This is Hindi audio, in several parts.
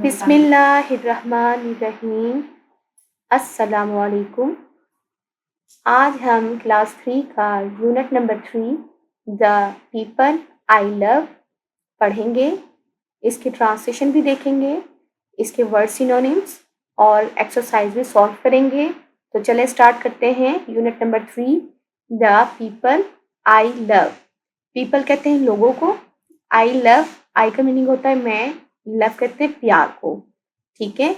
बिस्मिल्लाहिर्रहमानिर्रहीम। अस्सलामुअलैकुम। आज हम क्लास 3 का unit number 3 the people I love पढ़ेंगे। इसके ट्रांसलेशन भी देखेंगे, इसके वर्ड सिनोनिम्स और एक्सरसाइज भी सॉल्व करेंगे। तो चलें स्टार्ट करते हैं। Unit number 3 the people I love. People कहते हैं लोगों को, आई लव, आई का मीनिंग होता है मैं, लव कहते हैं प्यार को। ठीक है,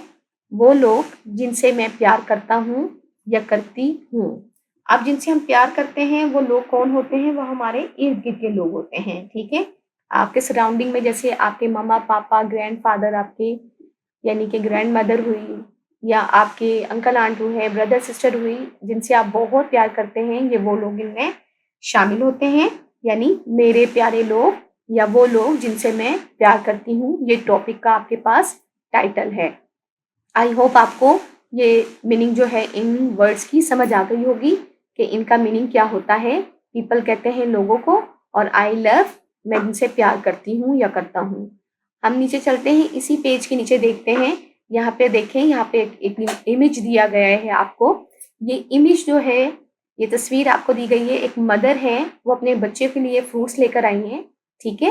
वो लोग जिनसे मैं प्यार करता हूँ या करती हूँ। अब जिनसे हम प्यार करते हैं वो लोग कौन होते हैं? वो हमारे इर्द गिर्द के लोग होते हैं। ठीक है, आपके सराउंडिंग में जैसे आपके मम्मा पापा, ग्रैंडफादर आपके, यानी कि ग्रैंड मदर हुई, या आपके अंकल आंट हुए, ब्रदर सिस्टर हुई, जिनसे आप बहुत प्यार करते हैं, ये वो लोग इनमें शामिल होते हैं। यानी मेरे प्यारे लोग या वो लोग जिनसे मैं प्यार करती हूँ, ये टॉपिक का आपके पास टाइटल है। आई होप आपको ये मीनिंग जो है इन वर्ड्स की समझ आ गई होगी कि इनका मीनिंग क्या होता है। पीपल कहते हैं लोगों को, और आई लव मैं जिनसे प्यार करती हूँ या करता हूँ। हम नीचे चलते हैं, इसी पेज के नीचे देखते हैं। यहाँ पे देखें, यहाँ पे एक इमेज दिया गया है आपको। ये इमेज जो है, ये तस्वीर आपको दी गई है। एक मदर है, वो अपने बच्चे के लिए फ्रूट्स लेकर आई हैं। ठीक है,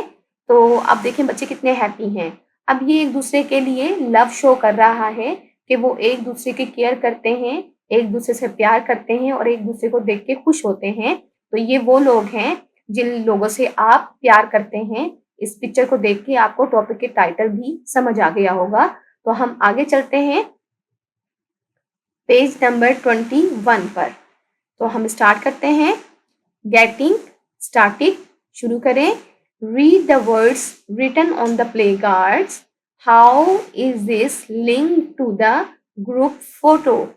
तो अब देखें बच्चे कितने हैप्पी हैं। अब ये एक दूसरे के लिए लव शो कर रहा है कि वो एक दूसरे की केयर करते हैं, एक दूसरे से प्यार करते हैं और एक दूसरे को देख के खुश होते हैं। तो ये वो लोग हैं जिन लोगों से आप प्यार करते हैं। इस पिक्चर को देख के आपको टॉपिक के टाइटल भी समझ आ गया होगा। तो हम आगे चलते हैं पेज नंबर 21 पर। तो हम स्टार्ट करते हैं। गेटिंग स्टार्टिंग शुरू करें। Read the words written on the play cards. How is this link to the group photo?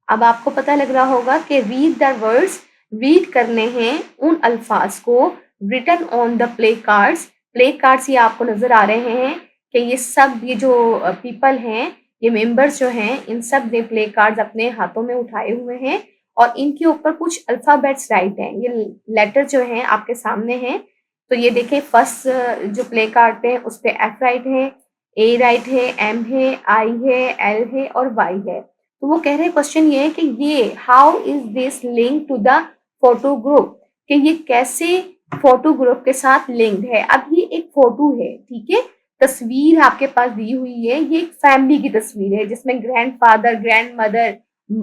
अब आपको पता लग रहा होगा कि रीड द वर्ड्स, रीड करने हैं उन अल्फाज को, written on the play cards. Play cards ये आपको नजर आ रहे हैं कि ये सब, ये जो पीपल हैं, ये मेंबर्स जो हैं, इन सब ने प्ले कार्ड्स अपने हाथों में उठाए हुए हैं और इनके ऊपर कुछ अल्फाबेट्स राइट हैं। ये लेटर जो हैं आपके सामने हैं। तो ये देखें, फर्स्ट जो प्ले कार्ड पे है उस पे एफ राइट है, ए राइट है, एम है, आई है, एल है और वाई है। तो वो कह रहे हैं, क्वेश्चन ये है कि ये how is this link to the photo group, कि ये कैसे फोटो ग्रुप के साथ लिंक्ड है। अब ये एक फोटो है, ठीक है, तस्वीर आपके पास दी हुई है। ये एक फैमिली की तस्वीर है जिसमें ग्रैंडफादर, ग्रैंड मदर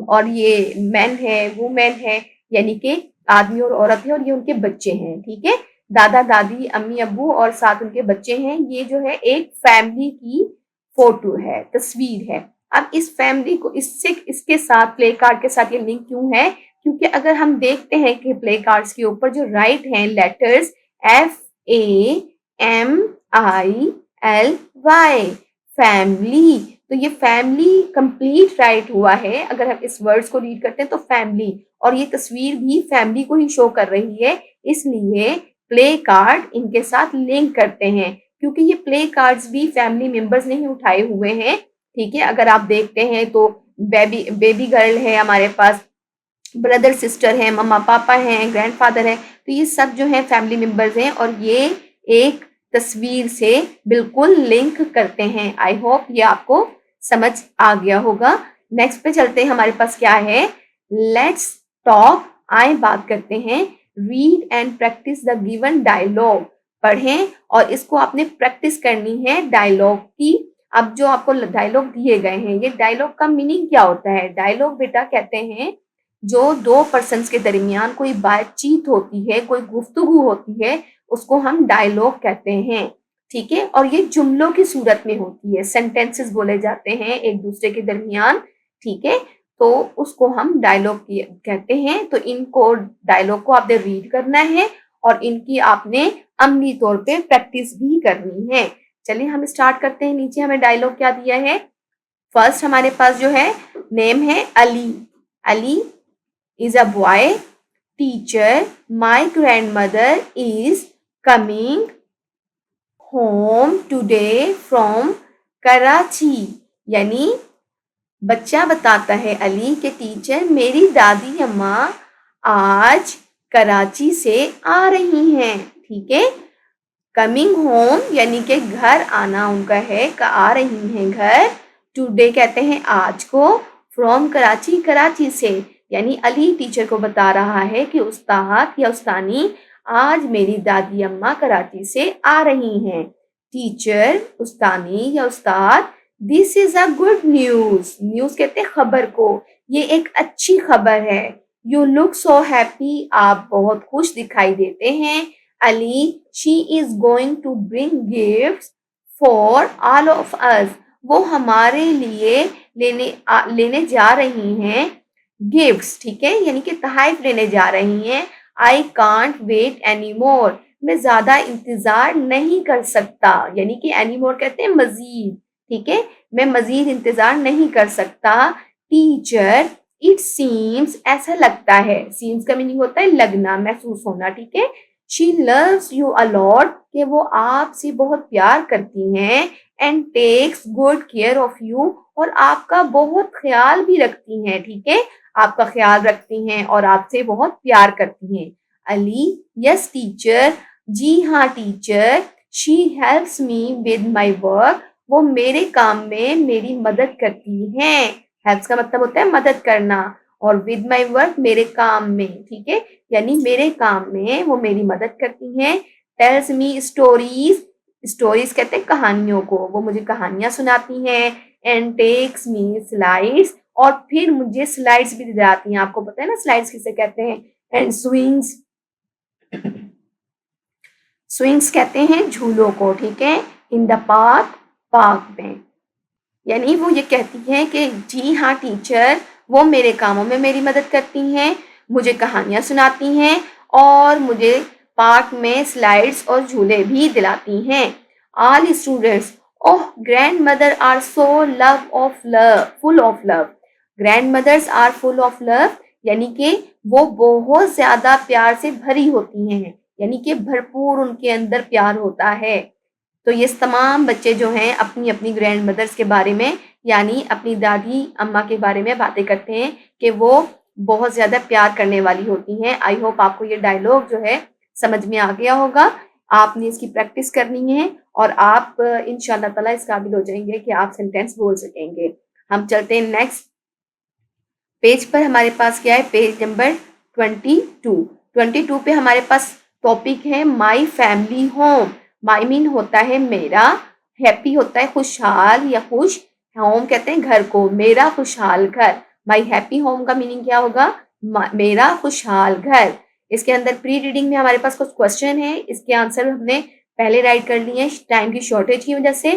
और ये मैन है, वुमेन है, यानी कि आदमी और औरत है, और ये उनके बच्चे हैं। ठीक है, दादा दादी, अम्मी अब्बू और साथ उनके बच्चे हैं। ये जो है एक फैमिली की फोटो है, तस्वीर है। अब इस फैमिली को इससे, इसके साथ, प्ले कार्ड के साथ ये लिंक क्यों है? क्योंकि अगर हम देखते हैं कि प्ले कार्ड्स के ऊपर जो राइट हैं लेटर्स FAMILY, फैमिली, तो ये फैमिली कंप्लीट राइट हुआ है। अगर हम इस वर्ड्स को रीड करते हैं तो फैमिली, और ये तस्वीर भी फैमिली को ही शो कर रही है, इसलिए प्ले कार्ड इनके साथ लिंक करते हैं। क्योंकि ये प्ले कार्ड्स भी फैमिली मेंबर्स ने ही उठाए हुए हैं। ठीक है, अगर आप देखते हैं तो बेबी बेबी गर्ल है हमारे पास, ब्रदर सिस्टर है, मम्मा पापा हैं, ग्रैंडफादर है, तो ये सब जो है फैमिली मेंबर्स हैं और ये एक तस्वीर से बिल्कुल लिंक करते हैं। आई होप ये आपको समझ आ गया होगा। नेक्स्ट पे चलते हैं, हमारे पास क्या है? लेट्स टॉक, आए बात करते हैं। Read and practice the given dialogue, पढ़ें और इसको आपने प्रैक्टिस करनी है डायलॉग की। अब जो आपको डायलॉग दिए गए हैं, ये डायलॉग का मीनिंग क्या होता है? डायलॉग बेटा कहते हैं जो दो पर्सन्स के दरमियान कोई बातचीत होती है, कोई गुफ्तगू होती है, उसको हम डायलॉग कहते हैं। ठीक है, और ये जुमलों की सूरत में होती है, सेंटेंसेस बोले जाते हैं एक दूसरे के दरमियान। ठीक है, तो उसको हम डायलॉग कहते हैं। तो इनको, डायलॉग को आपने रीड करना है और इनकी आपने अमली तौर पे प्रैक्टिस भी करनी है। चलिए हम स्टार्ट करते हैं। नीचे हमें डायलॉग क्या दिया है? फर्स्ट हमारे पास जो है नेम है Ali. Ali is a boy. Teacher, my grandmother is coming home today from Karachi. यानी बच्चा बताता है अली के टीचर, मेरी दादी अम्मा आज कराची से आ रही हैं। ठीक है, कमिंग होम यानी कि घर आना उनका है, आ रही हैं घर। टुडे कहते हैं आज को। फ्रॉम कराची, कराची से, यानी अली टीचर को बता रहा है कि उस्ताद या उस्तानी आज मेरी दादी अम्मा कराची से आ रही हैं। टीचर, उस्तानी या उस्ताद, this is a good news. News कहते हैं खबर को, ये एक अच्छी खबर है। यू लुक सो हैप्पी, आप बहुत खुश दिखाई देते हैं। Ali, she is going to bring gifts for all of us, वो हमारे लिए लेने जा रही हैं गिफ्ट्स, ठीक है, यानी कि तोहफे लेने जा रही हैं। I can't wait any more, मैं ज्यादा इंतजार नहीं कर सकता, यानी कि एनी मोर कहते हैं मजीद, ठीक है, मैं मजीद इंतजार नहीं कर सकता। टीचर, इट सीम्स, ऐसा लगता है, सीम्स का मीनिंग होता है लगना, महसूस होना, ठीक है। शी लव्स यू अलॉट, कि वो आपसे बहुत प्यार करती हैं। And takes good care of you, और आपका बहुत ख्याल भी रखती हैं, ठीक है, आपका ख्याल रखती हैं और आपसे बहुत प्यार करती हैं। अली, यस टीचर, जी हाँ teacher. She helps me with my work, वो मेरे काम में मेरी मदद करती हैं। हेल्प्स का मतलब होता है मदद करना, और विद माई वर्क मेरे काम में, ठीक है, यानी मेरे काम में वो मेरी मदद करती हैं। टेल्स मी स्टोरीज, स्टोरीज कहते हैं कहानियों को, वो मुझे कहानियां सुनाती हैं। एंड टेक्स मी स्लाइड्स, और फिर मुझे स्लाइड्स भी दिलाती हैं, आपको पता है ना स्लाइड्स किसे कहते हैं। एंड स्विंग्स, स्विंग्स कहते हैं झूलों को, ठीक है, इन द पार्क, पार्क में, यानी वो ये कहती हैं कि जी हाँ टीचर, वो मेरे कामों में मेरी मदद करती हैं, मुझे कहानियाँ सुनाती हैं और मुझे पार्क में स्लाइड्स और झूले भी दिलाती हैं। All students, oh grandmother are so love of love, full of love. Grandmothers are full of love, यानी कि वो बहुत ज्यादा प्यार से भरी होती हैं, यानी कि भरपूर उनके अंदर प्यार होता है। तो ये तमाम बच्चे जो हैं अपनी अपनी ग्रैंड मदर्स के बारे में, यानी अपनी दादी अम्मा के बारे में बातें करते हैं कि वो बहुत ज़्यादा प्यार करने वाली होती हैं। आई होप आपको ये डायलॉग जो है समझ में आ गया होगा। आपने इसकी प्रैक्टिस करनी है और आप इंशाल्लाह ताला इस काबिल हो जाएंगे कि आप सेंटेंस बोल सकेंगे। हम चलते हैं नेक्स्ट पेज पर। हमारे पास क्या है, पेज नंबर 22। 22 पे हमारे पास टॉपिक है my family home. My mean होता है मेरा, हैप्पी होता है खुशहाल या खुश, होम कहते हैं घर को, मेरा खुशहाल घर। माई हैप्पी होम का मीनिंग क्या होगा, मेरा खुशहाल घर। इसके अंदर प्री रीडिंग में हमारे पास कुछ क्वेश्चन है, इसके आंसर हमने पहले राइट कर लिए हैं टाइम की शॉर्टेज की वजह से,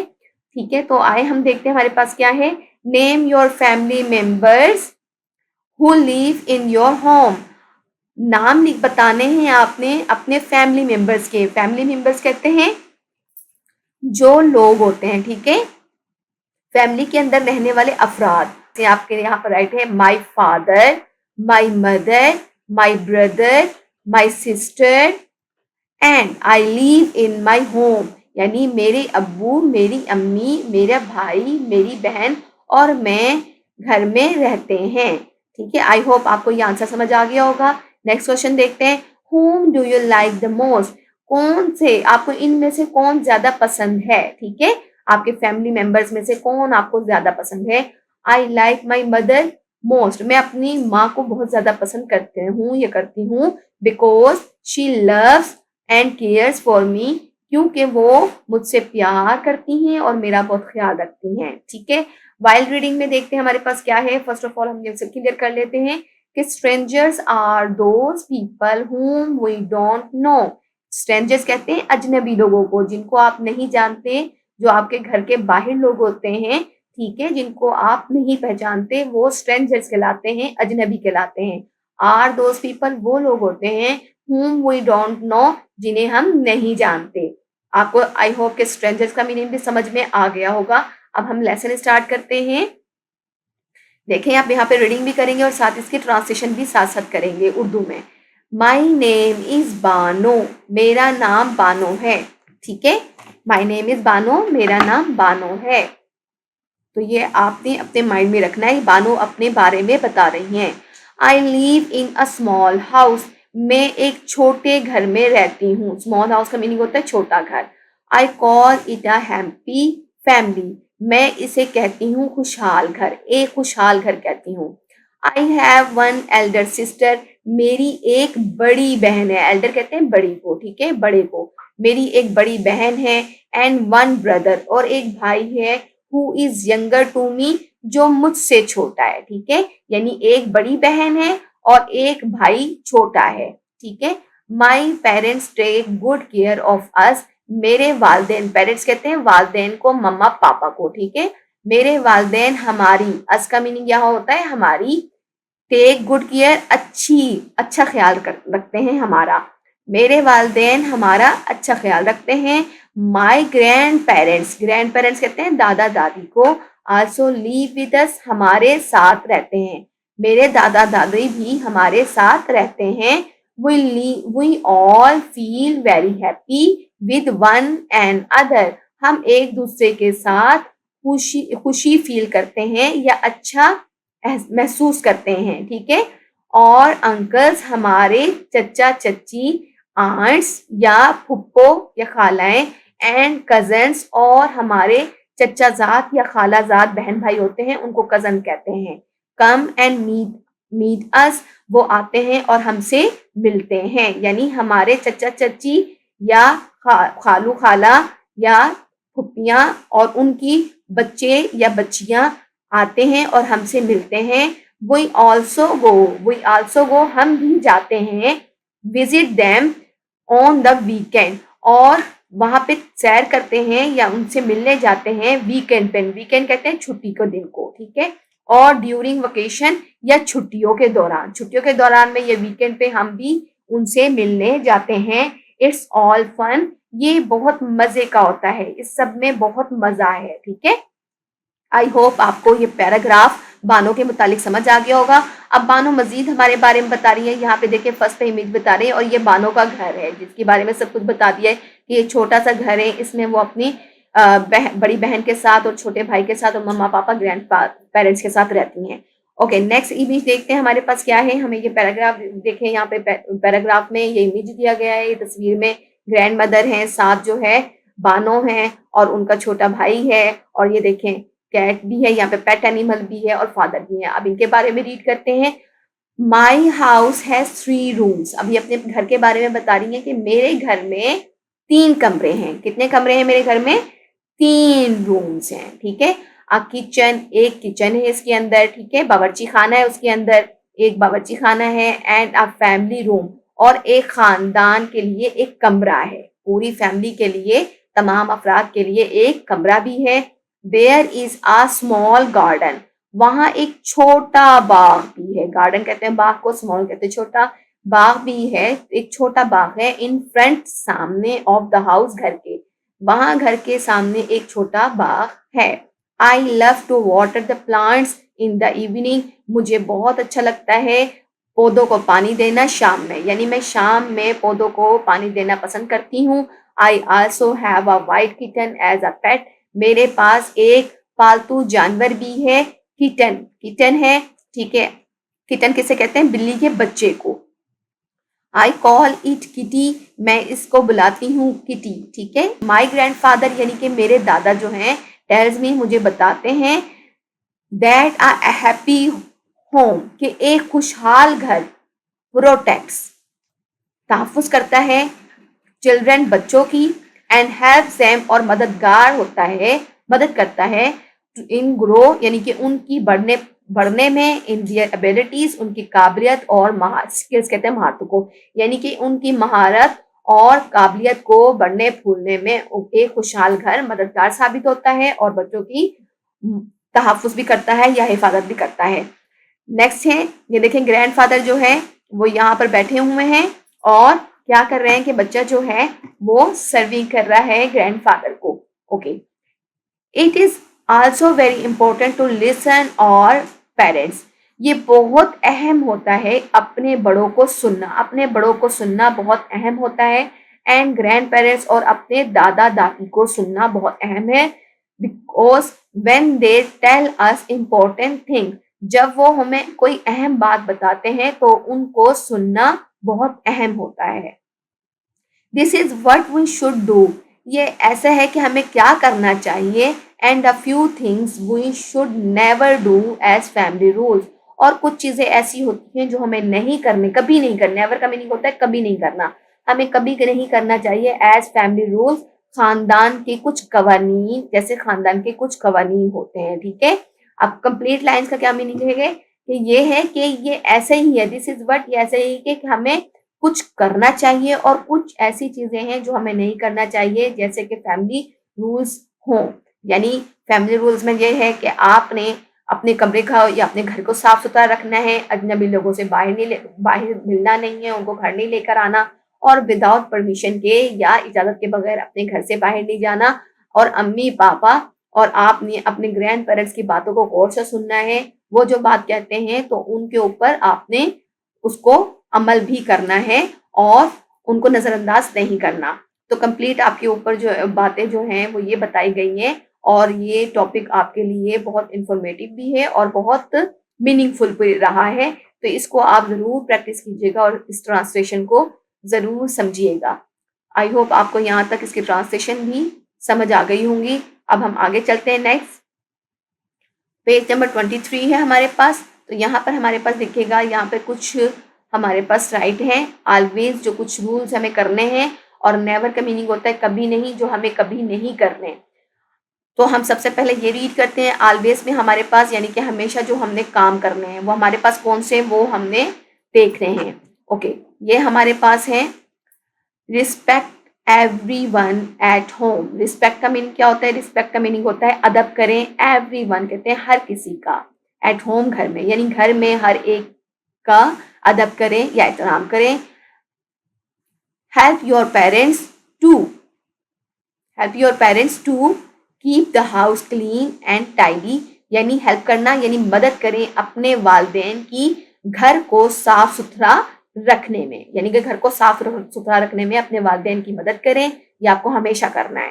ठीक है। तो आए हम देखते हैं हमारे पास क्या है। Name your family members who live in your home. नाम बताने हैं आपने अपने फैमिली मेंबर्स के। फैमिली मेंबर्स कहते हैं जो लोग होते हैं, ठीक है, फैमिली के अंदर रहने वाले अफराद। आपके यहाँ पर राइट है my father, my mother, my brother, my sister and I live in my home, यानी मेरे अब्बू, मेरी अम्मी, मेरा भाई, मेरी बहन और मैं घर में रहते हैं, ठीक है। आई होप आपको ये आंसर समझ आ गया होगा। नेक्स्ट क्वेश्चन देखते हैं। whom do you like the most, कौन से आपको इनमें से कौन ज्यादा पसंद है, ठीक है, आपके फैमिली मेंबर्स में से कौन आपको ज्यादा पसंद है। I like my mother most, मैं अपनी माँ को बहुत ज्यादा पसंद करते हूँ, ये करती हूँ, because she loves and cares for me, क्योंकि वो मुझसे प्यार करती हैं और मेरा बहुत ख्याल रखती हैं, ठीक है। वाइल्ड रीडिंग में देखते हैं हमारे पास क्या है। फर्स्ट ऑफ ऑल हम ये क्लियर कर लेते हैं कि strangers are those people whom we don't know. Strangers कहते हैं अजनबी लोगों को, जिनको आप नहीं जानते, जो आपके घर के बाहर लोग होते हैं, ठीक है, जिनको आप नहीं पहचानते, वो स्ट्रेंजर्स कहलाते हैं, अजनबी कहलाते हैं। आर दोज पीपल वो लोग होते हैं whom we don't know, जिन्हें हम नहीं जानते। आपको आई होप के स्ट्रेंजर्स का मीनिंग भी समझ में आ गया होगा। अब हम लेसन स्टार्ट करते हैं। देखें आप यहाँ पे रीडिंग भी करेंगे और साथ इसकी ट्रांसलेशन भी साथ साथ करेंगे उर्दू में। माई नेम इज बानो, मेरा नाम बानो है, ठीक है, माई नेम इज बानो, मेरा नाम बानो है। तो ये आपने अपने माइंड में रखना है, बानो अपने बारे में बता रही हैं। I live in a small house, मैं एक छोटे घर में रहती हूँ। स्मॉल हाउस का मीनिंग होता है छोटा घर। I call it a happy family. मैं इसे कहती हूँ खुशहाल घर, एक खुशहाल घर कहती हूँ। I have one Elder sister. मेरी एक बड़ी बहन है। एल्डर कहते हैं बड़ी को, ठीक है, बड़े को। मेरी एक बड़ी बहन है। एंड वन ब्रदर, और एक भाई है। Who is younger to me, जो मुझसे छोटा है, ठीक है। यानी एक बड़ी बहन है और एक भाई छोटा है, ठीक है। My parents take good care of us. मेरे वालदेन, पेरेंट्स कहते हैं वालदेन को, मम्मा पापा को, ठीक है। मेरे वालदेन हमारी, अस का मीनिंग यहाँ होता है हमारी, टेक गुड केयर अच्छा ख्याल रखते हैं हमारा। मेरे वालदेन हमारा अच्छा ख्याल रखते हैं। माई ग्रैंड पेरेंट्स कहते हैं दादा दादी को, आल्सो लीव विद अस, हमारे साथ रहते हैं। मेरे दादा दादी भी हमारे साथ रहते हैं। We all feel very happy with one and other. हम एक दूसरे के साथ खुशी खुशी फील करते हैं या अच्छा महसूस करते हैं, ठीक है। और अंकल्स हमारे, चचा चच्ची, आंट्स या फुप्पो या खालाएं, एंड कजन्स, और हमारे चचाजाद या खालाजाद बहन भाई होते हैं, उनको कजन कहते हैं। कम एंड मीट अस, वो आते हैं और हमसे मिलते हैं। यानी हमारे चचा चच्ची या खालू खाला या फुप्पियां और उनकी बच्चे या बच्चियां आते हैं और हमसे मिलते हैं। वी ऑल्सो गो, हम भी जाते हैं। Visit them on the weekend, और वहां पे सैर करते हैं या उनसे मिलने जाते हैं वीकेंड पे। वीकेंड कहते हैं छुट्टी के दिन को, ठीक है। और ड्यूरिंग वेकेशन, या छुट्टियों के दौरान में, ये वीकेंड पे हम भी उनसे मिलने जाते हैं। इट्स ऑल फन, ये बहुत मजे का होता है, इस सब में बहुत मजा है, ठीक है। आई होप आपको ये पैराग्राफ बानो के मुतालिक समझ आ गया होगा। अब बानो मजीद हमारे बारे में बता रही है। यहाँ पे देखिए फर्स्ट पे इमेज बता रही है, और ये बानो का घर है जिसके बारे में सब कुछ बता दिया है कि ये छोटा सा घर है। इसमें वो अपनी बड़ी बहन के साथ और छोटे भाई के साथ और मम्मा पापा ग्रैंड पेरेंट्स के साथ रहती हैं। ओके, नेक्स्ट इमेज देखते हैं हमारे पास क्या है। हमें ये पैराग्राफ देखें, यहाँ पे पैराग्राफ में ये इमेज दिया गया है। ये तस्वीर में ग्रैंड मदर है, साथ जो है बानो है और उनका छोटा भाई है। और ये देखें कैट भी है, यहाँ पे पेट एनिमल भी है और फादर भी है। अब इनके बारे में रीड करते हैं। My house has 3 rooms. अभी अपने घर के बारे में बता रही है कि मेरे घर में 3 कमरे हैं। कितने कमरे हैं मेरे घर में? 3 रूम्स हैं, ठीक है। अ किचन, एक किचन है इसके अंदर, ठीक है। बावर्ची खाना है उसके अंदर, एक बावर्ची खाना है। एंड अ फैमिली रूम, और एक खानदान के लिए एक कमरा है। पूरी फैमिली के लिए, तमाम अफराद के लिए एक कमरा भी है। There is a small garden, वहां एक छोटा बाग भी है। गार्डन कहते हैं बाग को, स्मॉल कहते हैं छोटा। बाग भी है, एक छोटा बाग है। इन फ्रंट, सामने, ऑफ द हाउस, घर के, वहां घर के सामने एक छोटा बाग है। I love to water the plants in the evening, मुझे बहुत अच्छा लगता है पौधों को पानी देना शाम में। यानी मैं शाम में पौधों को पानी देना पसंद करती हूँ। I also have a white kitten as a pet, मेरे पास एक पालतू जानवर भी है, किटन है, ठीक है। किटन किसे कहते हैं? बिल्ली के बच्चे को। आई कॉल इट किटी, मैं इसको बुलाती हूँ किटी, ठीक है। माई ग्रैंडफादर यानी कि मेरे दादा जो हैं, टेल्स मी, मुझे बताते हैं, दैट अ हैप्पी होम, कि एक खुशहाल घर, प्रोटेक्ट्स, तहफ़्फ़ुज़ करता है, चिल्ड्रन, बच्चों की, एंड हेल्प देम, और मददगार होता है, मदद करता है, इन ग्रो यानी कि उनकी बढ़ने में, इन दियर एबिलिटीज, उनकी काबिलियत और स्किल्स कहते हैं महारतों को, यानी कि उनकी महारत और काबिलियत को बढ़ने फूलने में एक खुशहाल घर मददगार साबित होता है और बच्चों की तहफ़्फ़ुज़ भी करता है या हिफाजत भी करता है। नेक्स्ट है, ये देखें ग्रैंडफादर जो है वो यहाँ पर बैठे हुए हैं और क्या कर रहे हैं कि बच्चा जो है वो सर्विंग कर रहा है ग्रैंडफादर को। Okay, it is also very important to listen और पेरेंट्स, ये बहुत अहम होता है अपने बड़ों को सुनना, अपने बड़ों को सुनना बहुत अहम होता है। एंड ग्रैंड पेरेंट्स, और अपने दादा दादी को सुनना बहुत अहम है। Because when they tell us important thing, जब वो हमें कोई अहम बात बताते हैं तो उनको सुनना बहुत अहम होता है। This is what we should do, ये ऐसा है कि हमें क्या करना चाहिए। And a few things we should never do as family rules, और कुछ चीज़ें ऐसी होती हैं जो हमें नहीं करनी, कभी नहीं करनी, नेवर का मीनिंग होता है कभी नहीं करना, हमें कभी नहीं करना चाहिए एज फैमिली रूल्स। खानदान के कुछ कवानीन, जैसे खानदान के कुछ कवानीन होते हैं, ठीक है। अब कंप्लीट लाइंस का क्या मीनिंग है कि ये है कि ये ऐसे ही है, दिस इज वट, ये ऐसे ही कि हमें कुछ करना चाहिए और कुछ ऐसी चीजें हैं जो हमें नहीं करना चाहिए, जैसे कि फैमिली रूल्स हों। यानी फैमिली रूल्स में ये है कि आपने अपने कमरे का या अपने घर को साफ सुथरा रखना है, अजनबी लोगों से बाहर मिलना नहीं है, उनको घर नहीं लेकर आना, और विदाउट परमिशन के या इजाजत के बगैर अपने घर से बाहर नहीं जाना, और अम्मी पापा और आपने अपने ग्रैंड पेरेंट्स की बातों को गौर से सुनना है। वो जो बात कहते हैं तो उनके ऊपर आपने उसको अमल भी करना है और उनको नजरअंदाज नहीं करना। तो कंप्लीट आपके ऊपर जो बातें जो हैं वो ये बताई गई हैं, और ये टॉपिक आपके लिए बहुत इंफॉर्मेटिव भी है और बहुत मीनिंगफुल भी रहा है। तो इसको आप ज़रूर प्रैक्टिस कीजिएगा और इस ट्रांसलेशन को ज़रूर समझिएगा। आई होप आपको यहाँ तक इसकी ट्रांसलेशन भी समझ आ गई होंगी। अब हम आगे चलते हैं। नेक्स्ट पेज नंबर 23 है हमारे पास। तो यहाँ पर हमारे पास दिखेगा, यहाँ पे कुछ हमारे पास राइट है। ऑलवेज, जो कुछ रूल्स हमें करने हैं, और नेवर का मीनिंग होता है कभी नहीं, जो हमें कभी नहीं करने। तो हम सबसे पहले ये रीड करते हैं। ऑलवेज में हमारे पास यानी कि हमेशा जो हमने काम करने हैं वो हमारे पास कौन से, वो हमने देख रहे हैं। ओके, ये हमारे पास है respect everyone at home. Respect का मीनिंग क्या होता है? रिस्पेक्ट का मीनिंग होता है अदब करें। एवरीवन कहते हैं हर किसी का, एट होम घर में, यानी घर में हर एक का अदब करें या एहतराम करें। Help your parents to, help your parents to keep the house clean and tidy, यानी हेल्प करना यानी मदद करें अपने वालिदैन की घर को साफ सुथरा रखने में, यानी कि घर को साफ सुथरा रखने में अपने वालिदैन की मदद करें, ये आपको हमेशा करना है।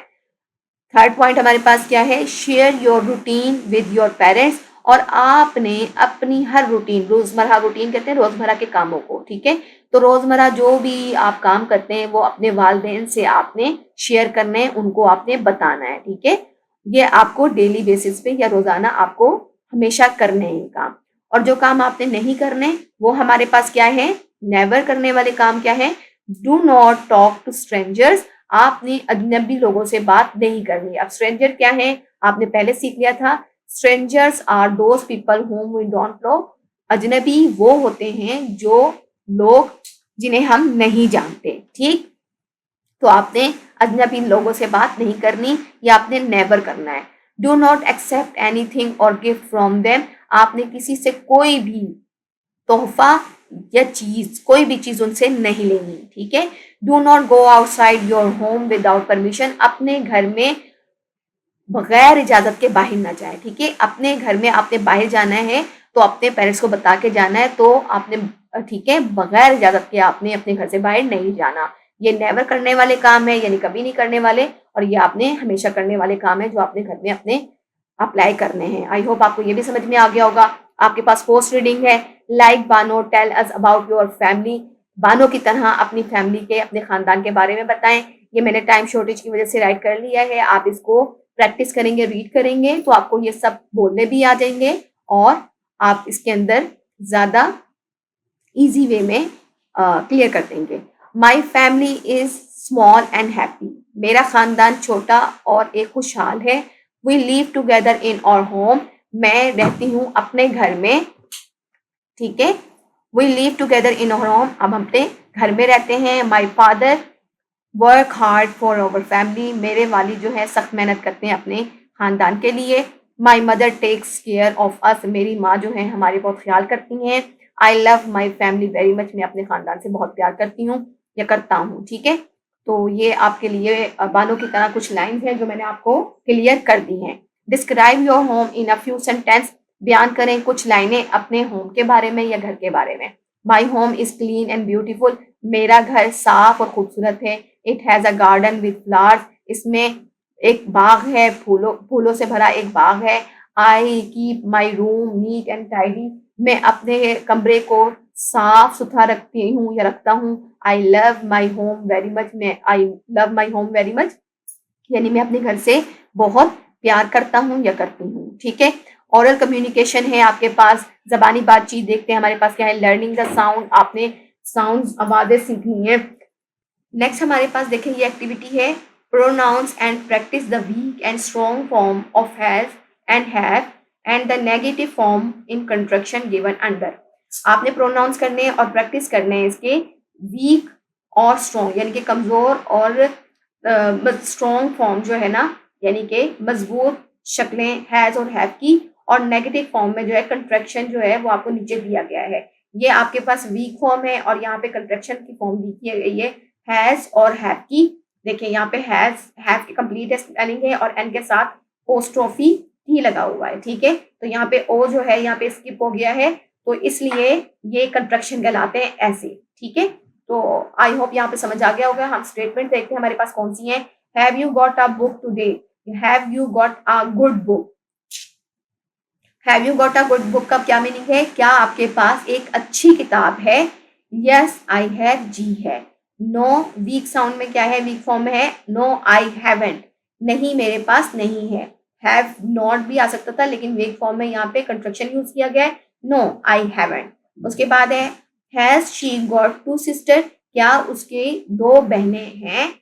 थर्ड पॉइंट हमारे पास क्या है? Share your routine with your parents, और आपने अपनी हर रूटीन, रोजमर्रा रूटीन कहते हैं रोजमर्रा के कामों को, ठीक है। तो रोजमर्रा जो भी आप काम करते हैं वो अपने वालिदैन से आपने शेयर करने हैं, उनको आपने बताना है, ठीक है। ये आपको डेली बेसिस पे या रोजाना आपको हमेशा करने हैं काम। और जो काम आपने नहीं करने वो हमारे पास क्या है? नेवर करने वाले काम क्या है? Do not talk to strangers, आपने अजनबी लोगों से बात नहीं करनी। अब स्ट्रेंजर क्या है? आपने पहले सीख लिया था, strangers are those people whom we don't know. अजनबी वो होते हैं जो लोग जिन्हें हम नहीं जानते, ठीक। तो आपने अजनबी लोगों से बात नहीं करनी, या आपने नेवर करना है। डू नॉट एक्सेप्ट एनीथिंग और गिफ्ट फ्रॉम देम, आपने किसी से कोई भी तोहफा या चीज, कोई भी चीज उनसे नहीं लेनी, ठीक है। Do not go outside your home without permission, अपने घर में बगैर इजाजत के बाहर ना जाए, ठीक है। अपने घर में आपने बाहर जाना है तो अपने पेरेंट्स को बता के जाना है, तो आपने, ठीक है, बगैर इजाजत के आपने अपने घर से बाहर नहीं जाना। ये नेवर करने वाले काम है, यानी कभी नहीं करने वाले, और ये आपने हमेशा करने वाले काम है जो आपने घर में अपने अप्लाई करने हैं। आई होप आपको ये भी समझ में आ गया होगा। आपके पास पोस्ट रीडिंग है, like Bano tell us about your family, Bano की तरह अपनी फैमिली के, अपने खानदान के बारे में बताएं। ये मैंने टाइम शॉर्टेज की वजह से राइट कर लिया है, आप इसको प्रैक्टिस करेंगे, रीड करेंगे तो आपको ये सब बोलने भी आ जाएंगे, और आप इसके अंदर ज़्यादा इजी वे में क्लियर कर देंगे। My family is small and happy, मेरा खानदान छोटा और एक खुशहाल है। We live together in our home, मैं रहती हूँ अपने घर में, ठीक है। We live together in our home, अब हम अपने घर में रहते हैं। My father work hard for our family, मेरे वाली जो है सख्त मेहनत करते हैं अपने खानदान के लिए। My mother takes care of us, मेरी माँ जो है हमारी बहुत ख्याल करती हैं। I love my family very much, मैं अपने खानदान से बहुत प्यार करती हूँ या करता हूँ, ठीक है। तो ये आपके लिए बानों की तरह कुछ लाइन हैं जो मैंने आपको क्लियर कर दी हैं। Describe your home in a few sentence, बयान करें कुछ लाइनें अपने होम के बारे में या घर के बारे में। My home is clean and beautiful, मेरा घर साफ और खूबसूरत है। It has a garden with flowers, इसमें एक बाग है, फूलों फूलों से भरा एक बाग है। I keep my room neat and tidy, मैं अपने कमरे को साफ सुथरा रखती हूँ या रखता हूँ। I love my home very much, मैं I love my home very much, यानी मैं अपने घर से बहुत प्यार करता हूँ या करती हूँ। ठीक है, ओरल कम्युनिकेशन है आपके पास, जबानी बातचीत देखते हैं हमारे पास क्या है, लर्निंग द साउंड, आपने साउंड आवाजें सीखनी है। नेक्स्ट हमारे पास देखें ये एक्टिविटी है pronounce and practice the weak and strong form of have and the negative form in contraction given under. आपने प्रोनाउंस करने हैं और प्रैक्टिस करने हैं इसके वीक और स्ट्रॉन्ग, यानी कि कमजोर और स्ट्रॉन्ग फॉर्म जो है ना, यानी कि मजबूत शक्लें हैज और हैव की, और नेगेटिव फॉर्म में जो है कंट्रैक्शन जो है वो आपको नीचे दिया गया है। ये आपके पास वीक फॉर्म है और यहाँ पे कंट्रैक्शन की फॉर्म दी गई है हैज और हैव की। देखिए यहाँ पे हैव की कंप्लीट स्पेलिंग है और एन के साथ पोस्ट्रोफी ही लगा हुआ है। ठीक है, तो यहाँ पे ओ जो है यहाँ पे स्किप हो गया है, तो इसलिए ये कंट्रैक्शन कहलाते हैं ऐसे। ठीक है, तो आई होप यहाँ पे समझ आ गया होगा। हम स्टेटमेंट देखते हैं हमारे पास कौन सी है। Have you got a book today, have you got a good book. Have you got a good book का क्या मीनिंग है, क्या आपके पास एक अच्छी किताब है। यस आई हैव, जी है। नो वीक साउंड में क्या है, वीक फॉर्म में है नो आई हैवेंट, नहीं मेरे पास नहीं है। हैव नॉट भी आ सकता था लेकिन वीक फॉर्म में यहाँ पे कंट्रक्शन यूज किया गया है, नो आई हैवेंट। उसके बाद है has she got two sister, क्या उसके दो बहनें हैं।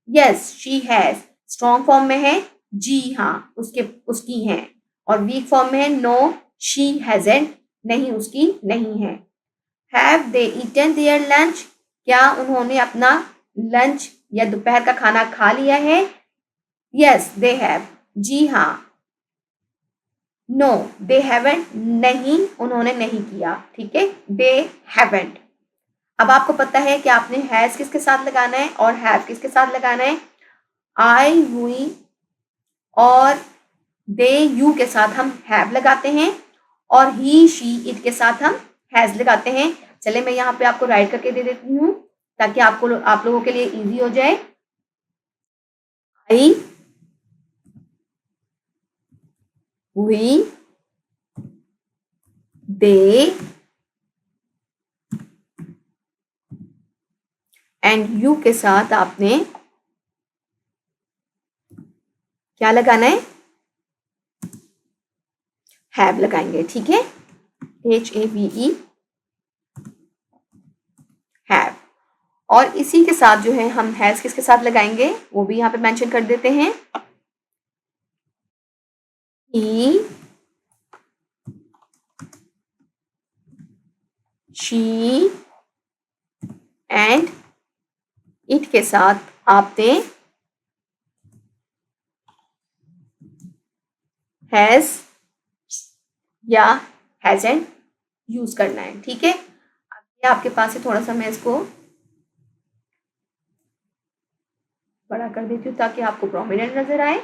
Yes she has, strong form में है जी हाँ उसके उसकी हैं, और वीक फॉर्म में है नो शी हैजेंट, नहीं उसकी नहीं है। Have they eaten their lunch, क्या उन्होंने अपना लंच या दोपहर का खाना खा लिया है। यस दे हैव, जी हाँ। नो दे हैवेंट, नहीं उन्होंने नहीं किया। ठीक है, दे हैवेंट। अब आपको पता है कि आपने हैज किसके साथ लगाना है और हैव किसके साथ लगाना है। आई हुई और दे यू के साथ हम हैव लगाते हैं और ही शी इट के साथ हम हैज लगाते हैं। चले मैं यहाँ पे आपको राइट करके दे देती हूँ ताकि आप लोगों के लिए इजी हो जाए। आई हुई दे एंड यू के साथ आपने क्या लगाना है, हैव लगाएंगे। ठीक है, HAVE हैव। और इसी के साथ जो है हम हैज किसके साथ लगाएंगे वो भी यहाँ पे मेंशन कर देते हैं। ही शी एंड इट के साथ आपने हैज या हैजेंट यूज करना है। ठीक है, अब ये आपके पास है, थोड़ा सा मैं इसको बड़ा कर देती हूँ ताकि आपको प्रोमिनेंट नजर आए।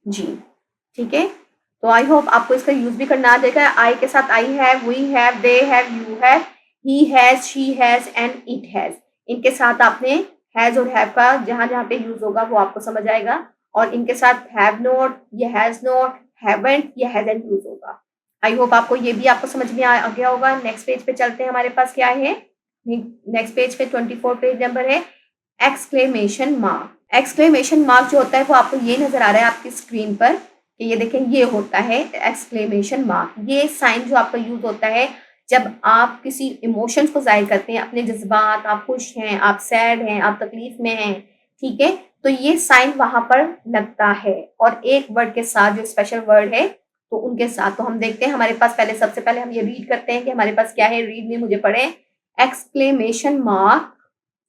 जी ठीक है, तो आई होप आपको इसका यूज भी करना आ जाएगा। आई के साथ I have, we have, they have, you have, he has, she has and it has, इनके साथ आपने हैज और हैव का जहां जहां पे यूज होगा वो आपको समझ आएगा। और इनके साथ हैव नॉट, ये हैज नॉट, हैवंट, ये हैजंट यूज होगा। आई होप आपको ये भी आपको समझ में आ गया होगा। नेक्स्ट पेज पे चलते हैं, हमारे पास क्या है। नेक्स्ट पेज पे 24 पेज नंबर है एक्सक्लेमेशन मार्क। एक्सक्लेमेशन मार्क जो होता है वो आपको ये नजर आ रहा है आपकी स्क्रीन पर कि ये देखें, ये होता है एक्सक्लेमेशन मार्क। ये साइन जो आपका यूज होता है जब आप किसी इमोशंस को जाहिर करते हैं, अपने जज्बात, आप खुश हैं, आप सैड हैं, आप तकलीफ में हैं। ठीक है, तो ये साइन वहां पर लगता है और एक वर्ड के साथ जो स्पेशल वर्ड है तो उनके साथ। तो हम देखते हैं हमारे पास पहले, सबसे पहले हम ये रीड करते हैं कि हमारे पास क्या है। रीड में मुझे पढ़े exclamation mark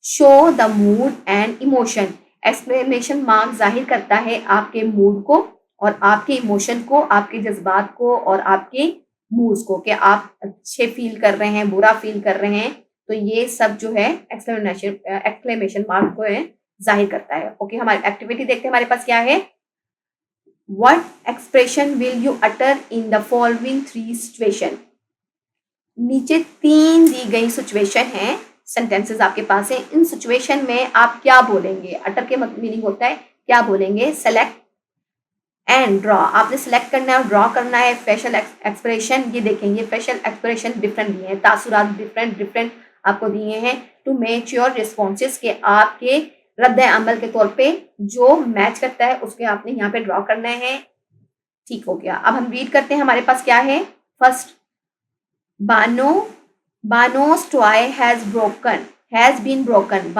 show the mood and emotion. Exclamation mark जाहिर करता है आपके मूड को और आपके इमोशन को, आपके जज्बात को और आपके मूड्स को, कि आप अच्छे फील कर रहे हैं, बुरा फील कर रहे हैं। तो ये सब जो है एक्सक्लेमेशन मार्क को है जाहिर करता है। ओके, हमारी एक्टिविटी देखते हैं हमारे पास क्या है। What expression will you utter in the following 3 situation. नीचे 3 दी गई सिचुएशन है, सेंटेंसेस आपके पास है। इन सिचुएशन में आप क्या बोलेंगे। अटर के मीनिंग होता है क्या बोलेंगे। सेलेक्ट एंड ड्रॉ, आपने सिलेक्ट करना है और ड्रॉ करना है फेशियल एक्सप्रेशन। ये देखें, ये फेशियल एक्सप्रेशन डिफरेंट दिए हैं, तासुरात डिफरेंट डिफरेंट आपको दिए हैं टू मैच योर रिस्पॉन्सेज के आपके रद्द अमल के तौर पे जो मैच करता है उसके आपने यहाँ पे ड्रॉ करना है। ठीक हो गया। अब हम रीड करते हैं, हमारे पास क्या है। First, Bano Bano's toy has broken, has been broken,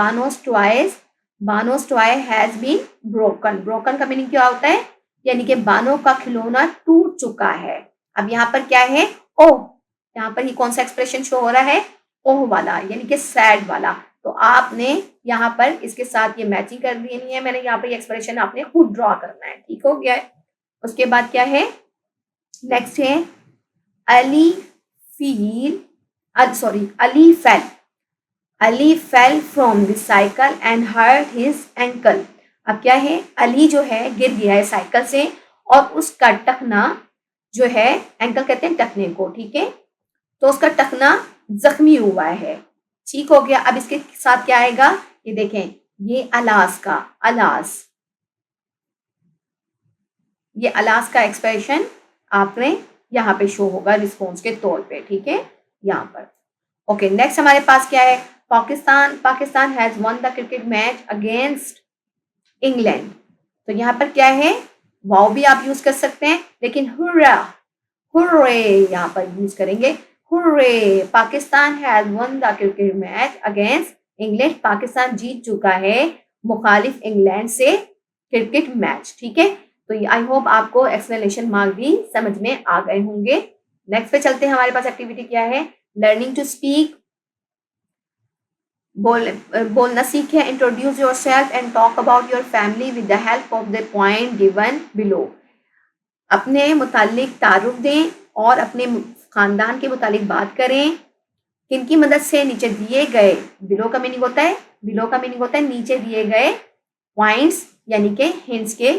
Bano's toy has been broken. Broken का मीनिंग क्या होता है, यानी कि बानो का खिलौना टूट चुका है। अब यहाँ पर क्या है, ओह, यहाँ पर ये कौन सा एक्सप्रेशन शो हो रहा है, ओह वाला, यानी कि सैड वाला। तो आपने यहाँ पर इसके साथ ये मैचिंग कर देनी है। मैंने यहाँ पर ये एक्सप्रेशन आपने खुद ड्रॉ करना है। ठीक हो गया है। उसके बाद क्या है, नेक्स्ट है Ali fell Ali fell, Ali fell from the cycle and hurt his ankle. अब क्या है, अली जो है गिर गया है साइकिल से और उसका टखना जो है, एंकल कहते हैं टखने को, ठीक है, तो उसका टखना जख्मी हुआ है। ठीक हो गया। अब इसके साथ क्या आएगा, ये देखें, ये अलास का अलास, ये अलास का एक्सप्रेशन आपने यहाँ पे शो होगा रिस्पॉन्स के तौर पे। ठीक है, यहाँ पर। ओके, नेक्स्ट हमारे पास क्या है, Pakistan has won the cricket match against England. तो यहाँ पर क्या है, वाओ भी आप यूज कर सकते हैं, लेकिन हुर्रा, हुर्रे यहाँ पर यूज करेंगे। Hurray, Pakistan has won the cricket match against England, Pakistan जीत चुका है मुखालिफ इंग्लैंड से क्रिकेट मैच। ठीक है, तो आई होप आपको एक्सप्लेनेशन मार्क भी समझ में आ गए होंगे। नेक्स्ट पे चलते हैं, हमारे पास एक्टिविटी क्या है, लर्निंग टू स्पीक, बोलना सीखें। Introduce your self and talk about your family with the help of the point given below. अपने मुतालिक तारुफ दें और अपने खानदान के मुतालिक बात करें। किनकी मदद से, नीचे दिए गए, बिलो का मीनिंग होता है, बिलो का मीनिंग होता है नीचे दिए गए पॉइंट्स यानी कि हिंट्स के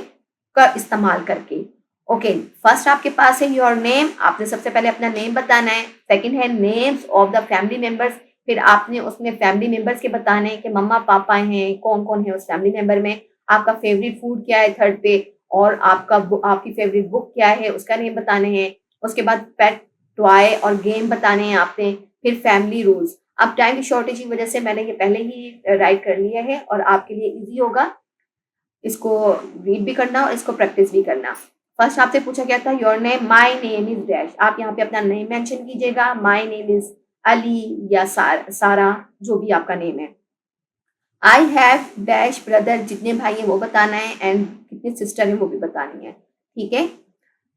का इस्तेमाल करके। ओके, फर्स्ट आपके पास है योर नेम, आपने सबसे पहले अपना नेम बताना है। सेकंड है names of the family members, फिर आपने उसमें फैमिली मेंबर्स के बताने हैं कि मम्मा पापा हैं, कौन कौन है उस फैमिली मेंबर में। आपका फेवरेट फूड क्या है थर्ड पे, और आपकी फेवरेट बुक क्या है उसका नेम बताने हैं। उसके बाद पेट, टॉय और गेम बताने हैं आपने। फिर फैमिली रूल्स। अब टाइम की शॉर्टेज की वजह से मैंने ये पहले ही राइट कर लिया है और आपके लिए इजी होगा इसको रीड भी करना और इसको प्रैक्टिस भी करना। फर्स्ट आपसे पूछा गया था your name, my name is dash, आप यहाँ पे अपना नेम मेंशन कीजिएगा। माय नेम इज अली या सारा, जो भी आपका नेम है। आई हैव डैश ब्रदर, जितने भाई हैं वो बताना है, एंड कितने सिस्टर हैं वो भी बतानी है। ठीक है।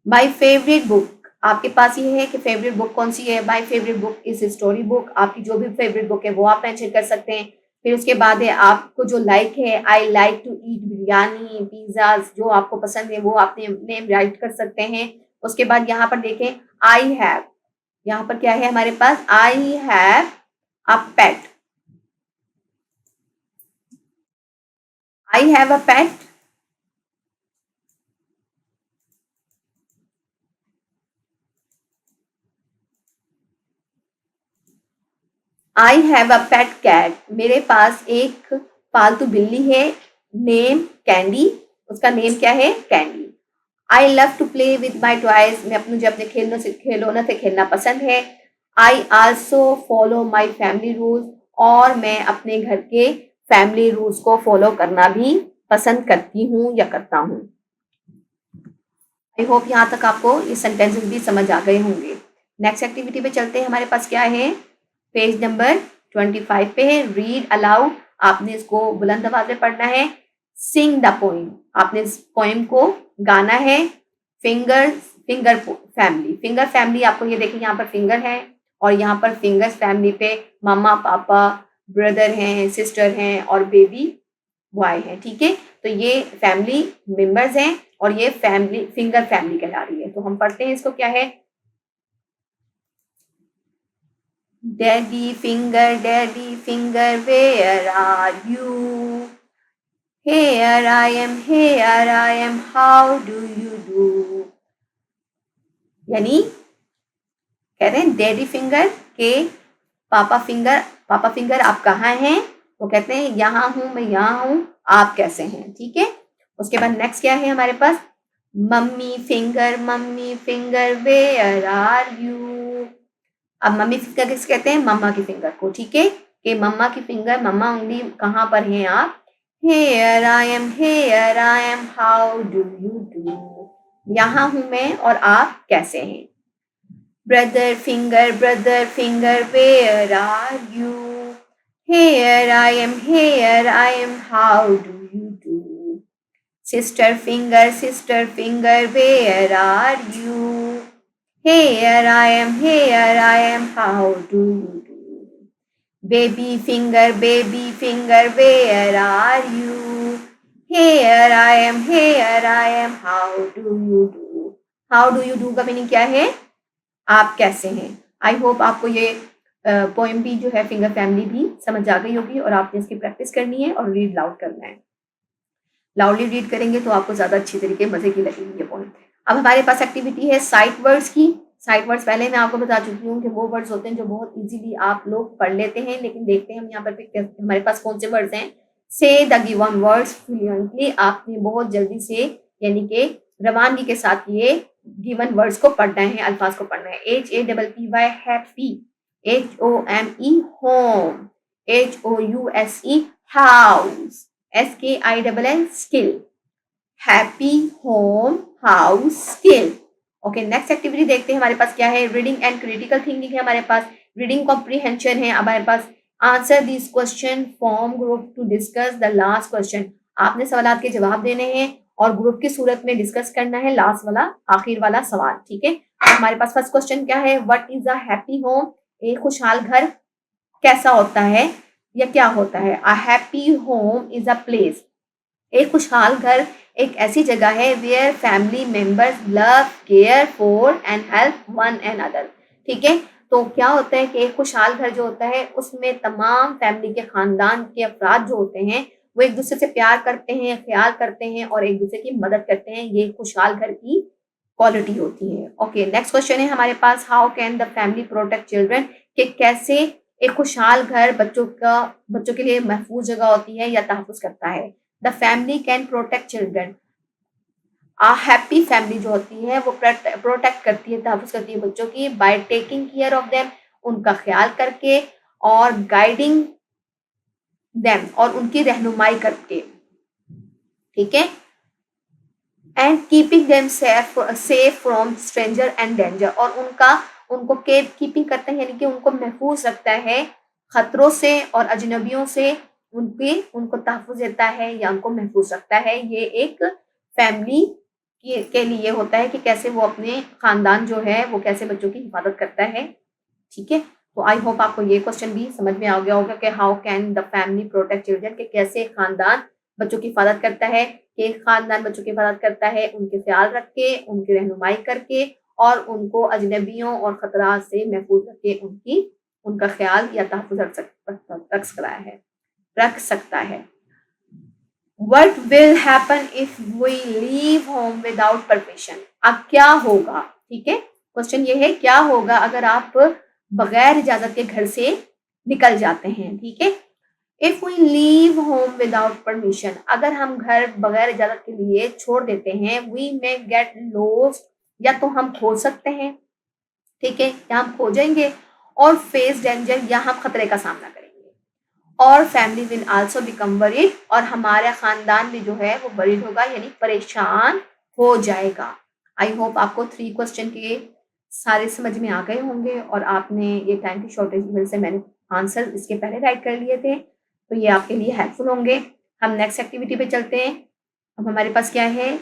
माय फेवरेट बुक, आपके पास ये है कि फेवरेट बुक कौन सी है। My favourite book is story book, आपकी जो भी फेवरेट बुक है वो आप मेंशन कर सकते हैं। फिर उसके बाद है आपको जो लाइक है, I like to eat biryani, pizza, जो आपको पसंद है वो आपने नेम राइट कर सकते हैं। उसके बाद यहाँ पर देखें आई हैव, यहाँ पर क्या है हमारे पास, I have a pet, I have a pet, I have a pet cat, मेरे पास एक पालतू बिल्ली है। नेम कैंडी, उसका नेम क्या है, candy. I love to play with my toys, मुझे अपने खिलौनों से खेलना पसंद है। I also follow my family rules, और मैं अपने घर के फैमिली रूल्स को फॉलो करना भी पसंद करती हूँ या करता हूँ। आई होप यहाँ तक आपको ये सेंटेंसेस भी समझ आ गए होंगे। नेक्स्ट एक्टिविटी पे चलते हैं, हमारे पास क्या है, पेज नंबर 25 पे है रीड अलाउड, आपने इसको बुलंद आवाज में पढ़ना है। सिंग द पोइम, आपने इस पोइम को गाना है। फिंगर फैमिली, फिंगर फैमिली आपको ये देखिए यहाँ पर फिंगर है और यहाँ पर फिंगर्स फैमिली पे मम्मा पापा ब्रदर हैं, सिस्टर हैं और बेबी बॉय है। ठीक है, तो ये फैमिली मेंबर्स हैं और ये फैमिली फिंगर फैमिली कहला रही है। तो हम पढ़ते हैं इसको, क्या है, daddy finger where are you, here I am how do you do. यानी कह रहे हैं डैडी फिंगर के पापा फिंगर आप कहाँ हैं, वो कहते हैं यहाँ हूं, मैं यहाँ हूं, आप कैसे हैं। ठीक है, उसके बाद नेक्स्ट क्या है हमारे पास, mummy finger where are you. अब मम्मी फिंगर किस कहते हैं? मम्मा की फिंगर को, ठीक है, कि मम्मा की फिंगर, मम्मा उंगली कहाँ पर हैं आप? Here I am, how do you do, यहाँ हूं मैं और आप कैसे हैं? Brother finger where are you? Here I am, how do you do? Sister finger where are you? Here I am, how do you do? Baby finger, where are you? Here I am, how do you do? How do you do का मीनिंग क्या है? आप कैसे हैं? आई होप आपको ये पोएम भी जो है फिंगर फैमिली भी समझ आ गई होगी और आपने इसकी प्रैक्टिस करनी है और रीड लाउड करना है। लाउडली रीड करेंगे तो आपको ज़्यादा अच्छी तरीके मज़े की लगेगी ये पोएम। अब हमारे पास एक्टिविटी है साइट वर्ड्स की। साइट वर्ड्स पहले मैं आपको बता चुकी हूँ कि वो वर्ड्स होते हैं जो बहुत इजीली आप लोग पढ़ लेते हैं, लेकिन देखते हैं हम यहाँ पर हमारे पास कौन से वर्ड्स हैं। से द गिवन वर्ड्स फ्लुएंटली, आपने बहुत जल्दी से यानी कि रवानगी के साथ ये गिवन वर्ड्स को पढ़ना है, अल्फाज को पढ़ना है। HAPPY happy, HOME home, HOUSE house, SKILL skill, happy home house skill. Okay, next activity देखते हैं हमारे पास क्या है। रीडिंग एंड क्रिटिकल थिंकिंग है हमारे पास, रीडिंग कॉम्प्रीहेंशन है हमारे पास। Answer this question, form group to discuss the last question, आपने सवाल के जवाब देने हैं और ग्रुप की सूरत में डिस्कस करना है लास्ट वाला, आखिर वाला सवाल, ठीक है। तो हमारे पास फर्स्ट क्वेश्चन क्या है? What is a happy home? एक खुशहाल घर कैसा होता है या क्या होता है? A happy home is a place, एक खुशहाल घर एक ऐसी जगह है where family members love, care for and help one and other, ठीक है। तो क्या होता है कि एक खुशहाल घर जो होता है उसमें तमाम फैमिली के खानदान के अफराद जो होते हैं वो एक दूसरे से प्यार करते हैं, ख्याल करते हैं और एक दूसरे की मदद करते हैं, ये खुशहाल घर की क्वालिटी होती है। ओके, नेक्स्ट क्वेश्चन है हमारे पास, how can the family protect children, कि कैसे एक खुशहाल घर बच्चों के लिए महफूज जगह होती है या तहफ़्फ़ुज़ करता है। The family can protect children, happy family जो होती है वो प्रोटेक्ट करती है, तहफ़्फ़ुज़ करती है बच्चों की, by taking care of them, उनका ख्याल करके, और गाइडिंग देम, और उनकी रहनुमाई करके, ठीक है, and keeping them safe from stranger and danger, और उनको कीपिंग करता है यानी कि उनको महफूज रखता है खतरों से और अजनबियों से, उनको तहफ़्फ़ुज़ देता है या उनको महफूज रखता है। ये एक फैमिली के लिए होता है कि कैसे वो अपने खानदान जो है वो कैसे बच्चों की हिफाजत करता है, ठीक है। तो आई होप आपको ये क्वेश्चन भी समझ में आ गया होगा कि how can the family protect children, के कैसे खानदान बच्चों की हिफाजत करता है, कि खानदान बच्चों की हिफाजत करता है उनके ख्याल रख के, उनकी रहनुमाई करके, और उनको अजनबियों और खतरात से महफूज रख के उनका ख्याल या तहफ़्फ़ुज़ रख सकता है। What will happen if we leave home without permission? अब क्या होगा, ठीक है, क्वेश्चन ये है क्या होगा अगर आप बगैर इजाजत के घर से निकल जाते हैं, ठीक है। If we leave home without permission, अगर हम घर बगैर इजाजत के लिए छोड़ देते हैं, वी मे गेट लॉस्ट, या तो हम खो सकते हैं, ठीक है, या हम खो जाएंगे, और फेस डेंजर, या हम खतरे का सामना करेंगे, और family will also become worried, और हमारा खानदान भी जो है वो वरीड होगा यानी परेशान हो जाएगा। आई होप आपको 3 क्वेश्चन के सारे समझ में आ गए होंगे और आपने ये टाइम की शॉर्टेज की वजह से मैंने आंसर इसके पहले राइट कर लिए थे, तो ये आपके लिए हेल्पफुल होंगे। हम नेक्स्ट एक्टिविटी पे चलते हैं। अब हमारे पास क्या है,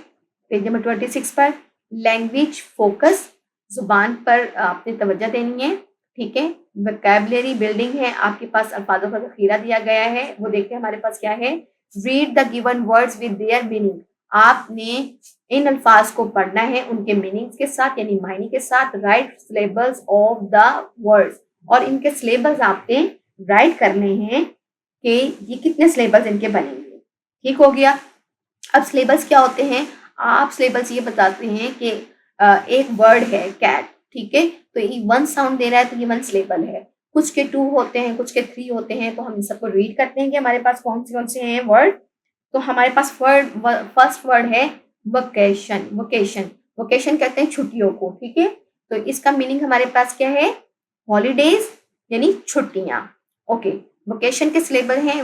पेज नंबर 26 पर लैंग्वेज फोकस, जुबान पर आपने तवज्जो देनी है, ठीक है। वोकैबुलरी बिल्डिंग है, आपके पास अल्फाजों का ज़ख़ीरा दिया गया है, वो देखते हैं हमारे पास क्या है। Read the given words with their meaning, आपने इन अल्फाज को पढ़ना है उनके मीनिंग्स के साथ यानी मायने के साथ। Right syllables of the words, और इनके सिलेबल्स आपने राइट करने हैं कि ये कितने सिलेबल्स इनके बनेंगे, ठीक हो गया। अब सिलेबल्स क्या होते हैं, आप सिलेबल्स ये बताते हैं कि एक वर्ड है कैट, ठीक है, तो ये 1 साउंड दे रहा है तो ये 1 सिलेबल है, कुछ के 2 होते हैं, कुछ के 3 होते हैं, तो हम इन सबको रीड करते हैं कि हमारे पास कौन से हैं वर्ड। तो हमारे पास फर्स्ट वर्ड है वकेशन, वकेशन, वकेशन कहते हैं छुट्टियों को, ठीक है। तो इसका मीनिंग हमारे पास क्या है, हॉलीडेज यानी छुट्टियां। ओके, वकेशन के सिलेबल हैं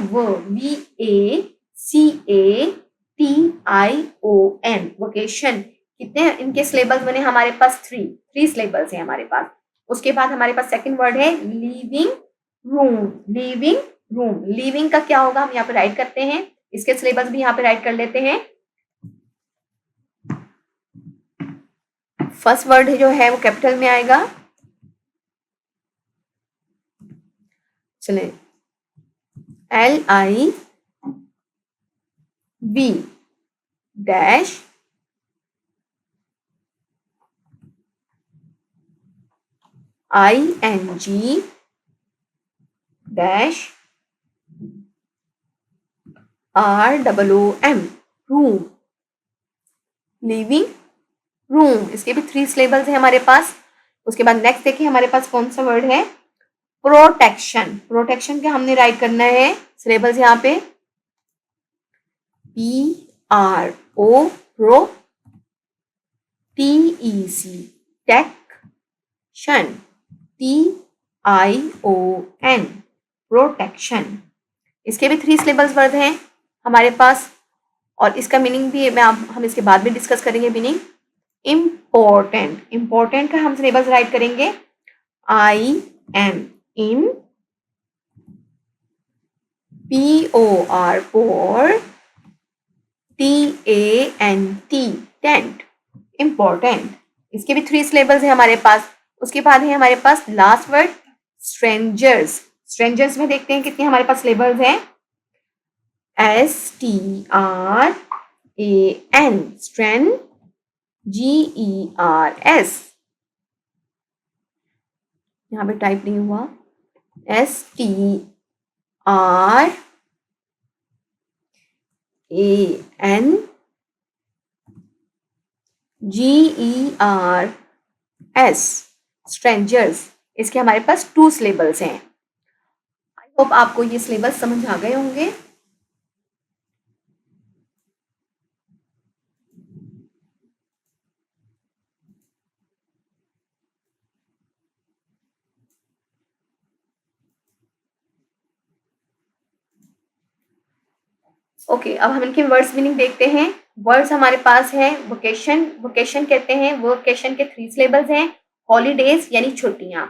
VACATION, वकेशन। कितने इनके सिलेबल्स बने हमारे पास, थ्री सिलेबल्स हैं हमारे पास। उसके बाद हमारे पास सेकंड वर्ड है living room, living room. Living का क्या होगा हम यहाँ पे राइट करते हैं, इसके सिलेबस भी यहाँ पे राइट कर लेते हैं। फर्स्ट वर्ड जो है वो कैपिटल में आएगा, चले LIV dash ING dash ROOM, room, living room. इसके भी 3 सिलेबल्स हैं हमारे पास। उसके बाद नेक्स्ट देखिए हमारे पास कौन सा वर्ड है, प्रोटेक्शन। प्रोटेक्शन का हमने राइट करना है सिलेबल्स यहाँ पे PRO pro TEC टेक्शन TION protection. इसके भी 3 सिलेबल्स वर्ड हैं हमारे पास और इसका मीनिंग भी हम इसके बाद में डिस्कस करेंगे मीनिंग। इम्पोर्टेंट, इम्पोर्टेंट का हम सिलेबस राइट करेंगे IM इन POR पोर TANT टेंट, इम्पोर्टेंट। इसके भी 3 सिलेबल्स हैं हमारे पास। उसके बाद है हमारे पास लास्ट वर्ड स्ट्रेंजर्स। स्ट्रेंजर्स में देखते हैं कितने हमारे पास सिलेबल्स हैं, STRAN स्ट्रेन GERS, यहाँ पे टाइप नहीं हुआ, STRANGERS स्ट्रेंजर्स। इसके हमारे पास 2 सिलेबल्स हैं। आई होप आपको ये सिलेबस समझ आ गए होंगे। ओके, अब हम इनके वर्ड्स मीनिंग देखते हैं। वर्ड्स हमारे पास है वोकेशन, वोकेशन कहते हैं, वोकेशन के 3 सिलेबल्स हैं, हॉलीडेज यानी छुट्टियां।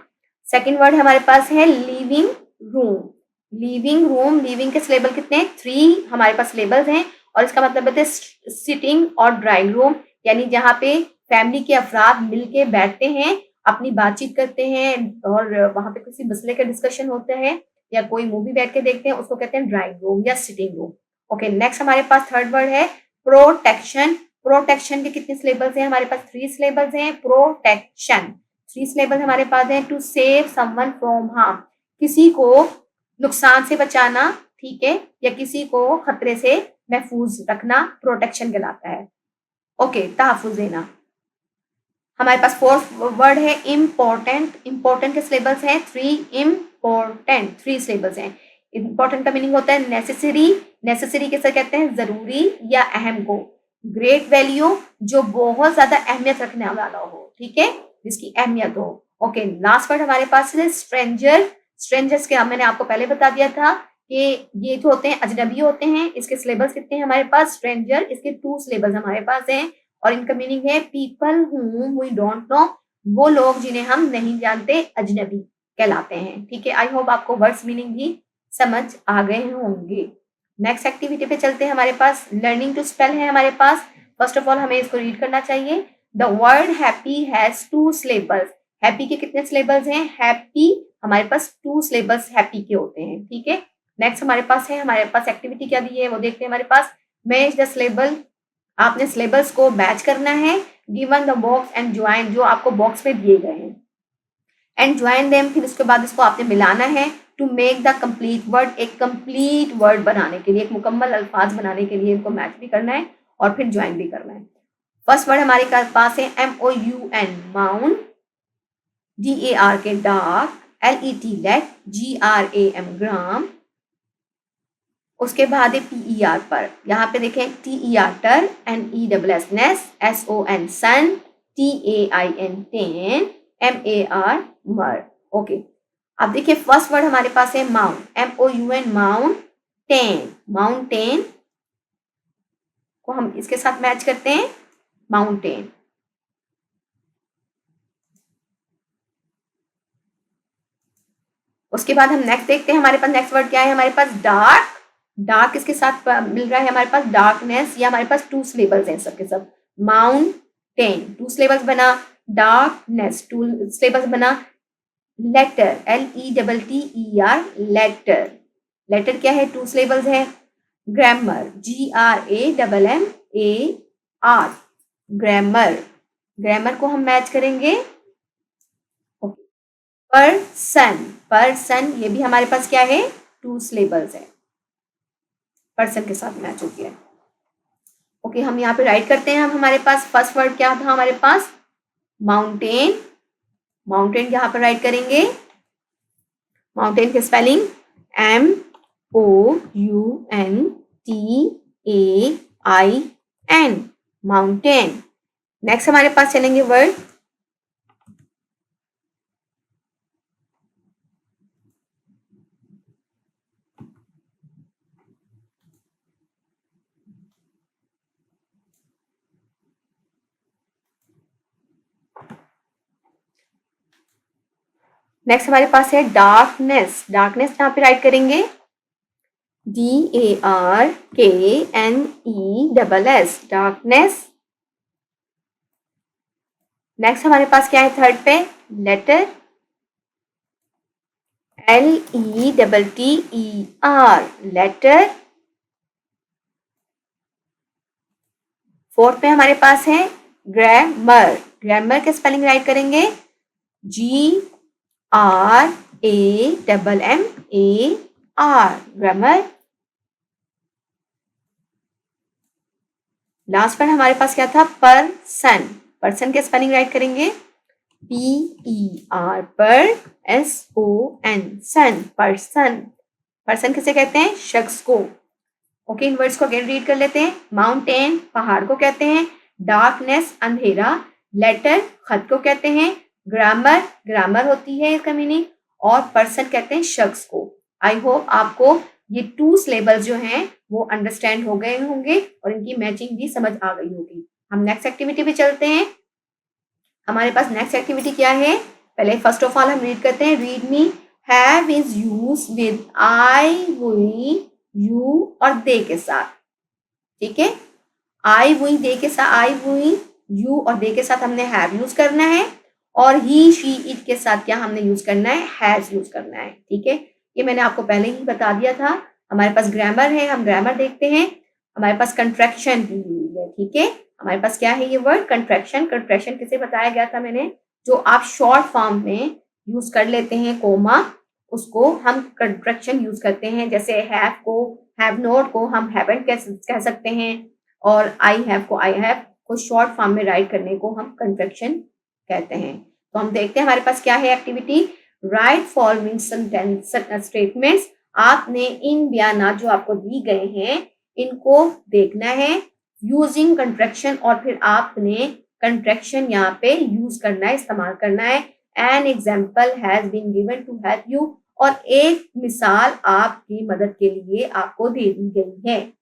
सेकंड वर्ड हमारे पास है living room, living room, living के सिलेबल कितने हैं, 3 हमारे पास सिलेबल्स हैं और इसका मतलब है सिटिंग और ड्राइंग रूम, यानी जहाँ पे फैमिली के अफराद मिलके बैठते हैं, अपनी बातचीत करते हैं और वहां पे किसी मसले का डिस्कशन होता है या कोई मूवी बैठ के देखते हैं, उसको कहते हैं ड्राइंग रूम या सिटिंग रूम। ओके, नेक्स्ट हमारे पास थर्ड वर्ड है प्रोटेक्शन। प्रोटेक्शन के कितने सिलेबल्स हैं हमारे पास, 3 सिलेबल्स हैं। प्रोटेक्शन 3 सिलेबल हमारे पास है, to save someone from harm, किसी को नुकसान से बचाना, ठीक है, या किसी को खतरे से महफूज रखना प्रोटेक्शन कहलाता है। ओके, तहफुज देना। हमारे पास फोर्थ वर्ड है इम्पोर्टेंट। इम्पोर्टेंट के सिलेबल्स हैं 3, इम्पोर्टेंट 3 सिलेबल्स हैं। इम्पोर्टेंट का मीनिंग होता है नेसेसरी, नेसेसरी किसे कहते हैं, जरूरी या अहम को। ग्रेट वैल्यू, जो बहुत ज्यादा अहमियत रखने वाला हो, ठीक है, जिसकी अहमियत हो। ओके, लास्ट वर्ड हमारे पास है स्ट्रेंजर। स्ट्रेंजर्स के मैंने आपको पहले बता दिया था कि ये जो होते हैं अजनबी होते हैं। इसके सिलेबस कितने हैं हमारे पास, स्ट्रेंजर, इसके 2 सिलेबस हमारे पास हैं और इनका मीनिंग है people whom we don't know, वो लोग जिन्हें हम नहीं जानते, अजनबी कहलाते हैं। ठीक है, आई होप आपको वर्ड्स मीनिंग भी समझ आ गए होंगे। नेक्स्ट एक्टिविटी पे चलते हैं। हमारे पास लर्निंग टू स्पेल है हमारे पास। फर्स्ट ऑफ ऑल हमें इसको रीड करना चाहिए। The word happy has 2 syllables. Happy के कितने सिलेबल्स हैं, हैप्पी हमारे पास 2 सिलेबल्स हैप्पी के होते हैं। ठीक है, नेक्स्ट हमारे पास है, हमारे पास एक्टिविटी क्या दी है वो देखते हैं। हमारे पास मैच द सिलेबल, आपने सिलेबस को मैच करना है। Given the box and join, जो आपको बॉक्स में दिए गए हैं, एंड ज्वाइन देम, फिर उसके बाद इसको आपने मिलाना है। To make the complete word, एक कंप्लीट वर्ड बनाने के लिए, एक मुकम्मल अल्फाज बनाने के लिए इनको मैच भी करना है और फिर ज्वाइन भी करना है। फर्स्ट वर्ड हमारे पास है MOUN माउन, DARK dark, LET let, GRAM gram, उसके बाद है PER पर, यहाँ पे देखें TER टर, NESS नेस, SON सन, TAIN टेन, MAR मर। ओके, अब देखिए फर्स्ट वर्ड हमारे पास है माउंट, MOUN माउंटेन, माउंटेन को हम इसके साथ मैच करते हैं माउंटेन। उसके बाद हम नेक्स्ट देखते हैं, हमारे पास नेक्स्ट वर्ड क्या है, हमारे पास डार्क, डार्क किसके साथ मिल रहा है हमारे पास, डार्कनेस, या हमारे पास टू सिलेबल्स हैं सबके सब, माउंटेन टू सिलेबल्स बना, डार्कनेस टू सिलेबल्स बना, लेटर LETTER लेटर, लेटर क्या है, टू सिलेबल्स है, ग्रामर GRAMMAR ग्रामर, ग्रामर को हम मैच करेंगे पर्सन, पर्सन ये भी हमारे पास क्या है, टू सिलेबल्स है, पर्सन के साथ मैच हो गया। ओके, हम यहाँ पे राइट करते हैं, हम हमारे पास फर्स्ट वर्ड क्या था हमारे पास, माउंटेन, माउंटेन यहाँ पर राइट करेंगे, माउंटेन की स्पेलिंग MOUNTAIN माउंटेन। नेक्स्ट हमारे पास चलेंगे वर्ड नेक्स्ट हमारे पास है डार्कनेस, डार्कनेस यहाँ पे राइट करेंगे DARKNESS डार्कनेस। नेक्स्ट हमारे पास क्या है थर्ड पे, लेटर LETTER लेटर। फोर्थ पे हमारे पास है ग्रामर, ग्रामर के स्पेलिंग राइट करेंगे GRAMMAR ग्रामर। लास्ट पर हमारे पास क्या था, पर्सन, पर्सन के स्पेलिंग राइट करेंगे PER पर SON सन, पर्सन, पर्सन किसे कहते हैं, शख्स को। ओके, इन वर्ड्स को अगेन रीड कर लेते हैं, माउंटेन पहाड़ को कहते हैं, डार्कनेस अंधेरा, लेटर खत को कहते हैं, ग्रामर ग्रामर होती है इसका मीनिंग, और पर्सन कहते हैं शख्स को। आई होप आपको ये टू सिलेबल्स जो हैं वो अंडरस्टैंड हो गए होंगे और इनकी मैचिंग भी समझ आ गई होगी। हम नेक्स्ट एक्टिविटी पे चलते हैं। हमारे पास नेक्स्ट एक्टिविटी क्या है, पहले फर्स्ट ऑफ ऑल हम रीड करते हैं, read me have is use with I, we, you और दे के साथ, ठीक है। आई वी दे के साथ, आई वी यू और दे के साथ हमने हैव यूज करना है, और ही शी इट के साथ क्या हमने यूज करना है, हैज यूज करना है, ठीक है। ये मैंने आपको पहले ही बता दिया था। हमारे पास ग्रामर है, हम ग्रामर देखते हैं, हमारे पास कंट्रैक्शन भी हुई है, ठीक है। हमारे पास क्या है ये वर्ड कंट्रैक्शन, कंट्रैक्शन किसे बताया गया था मैंने, जो आप शॉर्ट फॉर्म में यूज कर लेते हैं कोमा, उसको हम कंट्रैक्शन यूज करते हैं। जैसे हैव को, हैव नॉट को हम हैवंट कह सकते हैं, और आई हैव को, आई हैव को शॉर्ट फॉर्म में राइट करने को हम कंट्रैक्शन कहते हैं। तो हम देखते हैं हमारे पास क्या है एक्टिविटी, राइट फॉलोइंग स्टेटमेंट्स। आपने इन बयानात जो आपको दी गए हैं इनको देखना है यूजिंग कंट्रैक्शन, और फिर आपने कंट्रैक्शन यहाँ पे यूज करना है, इस्तेमाल करना है। An example has been given to help you, और एक मिसाल आपकी मदद के लिए आपको दे दी गई है।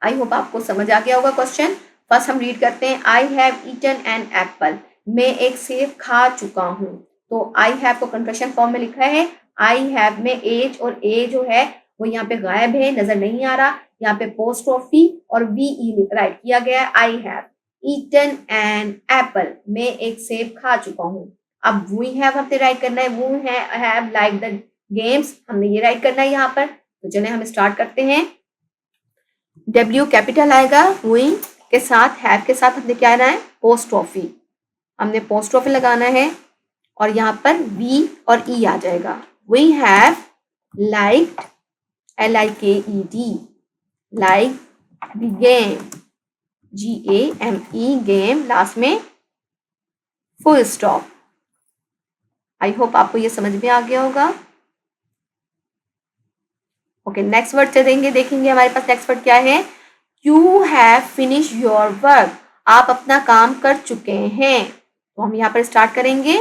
आई होप आपको समझ आ गया होगा क्वेश्चन। फर्स्ट हम रीड करते हैं, I have eaten an apple, मैं एक सेब खा चुका हूँ। तो आई हैव को कंट्रैक्शन फॉर्म में लिखा है, आई हैव में एज, और ए जो है वो यहाँ पे गायब है, नजर नहीं आ रहा, यहाँ पे पोस्ट्रोफी और VE राइट किया गया है। I have eaten an apple, मैं एक सेब खा चुका हूँ। अब वी हैव हमने राइट करना है, वो हैव लाइक द गेम्स, हमने ये राइट करना है यहाँ पर। तो चलिए हम स्टार्ट करते हैं। W कैपिटल आएगा, वी के साथ, हैव के साथ हमने क्या आना है, पोस्ट्रोफी, हमने पोस्ट्रोफी लगाना है, और यहाँ पर V और E आ जाएगा। We have liked, LIKED, like the game, GAME, game, last में फुल स्टॉप। आई होप आपको ये समझ में आ गया होगा। ओके, नेक्स्ट वर्ड चलेंगे, देखेंगे हमारे पास नेक्स्ट वर्ड क्या है। You have finish your work, आप अपना काम कर चुके हैं। तो हम यहाँ पर स्टार्ट करेंगे।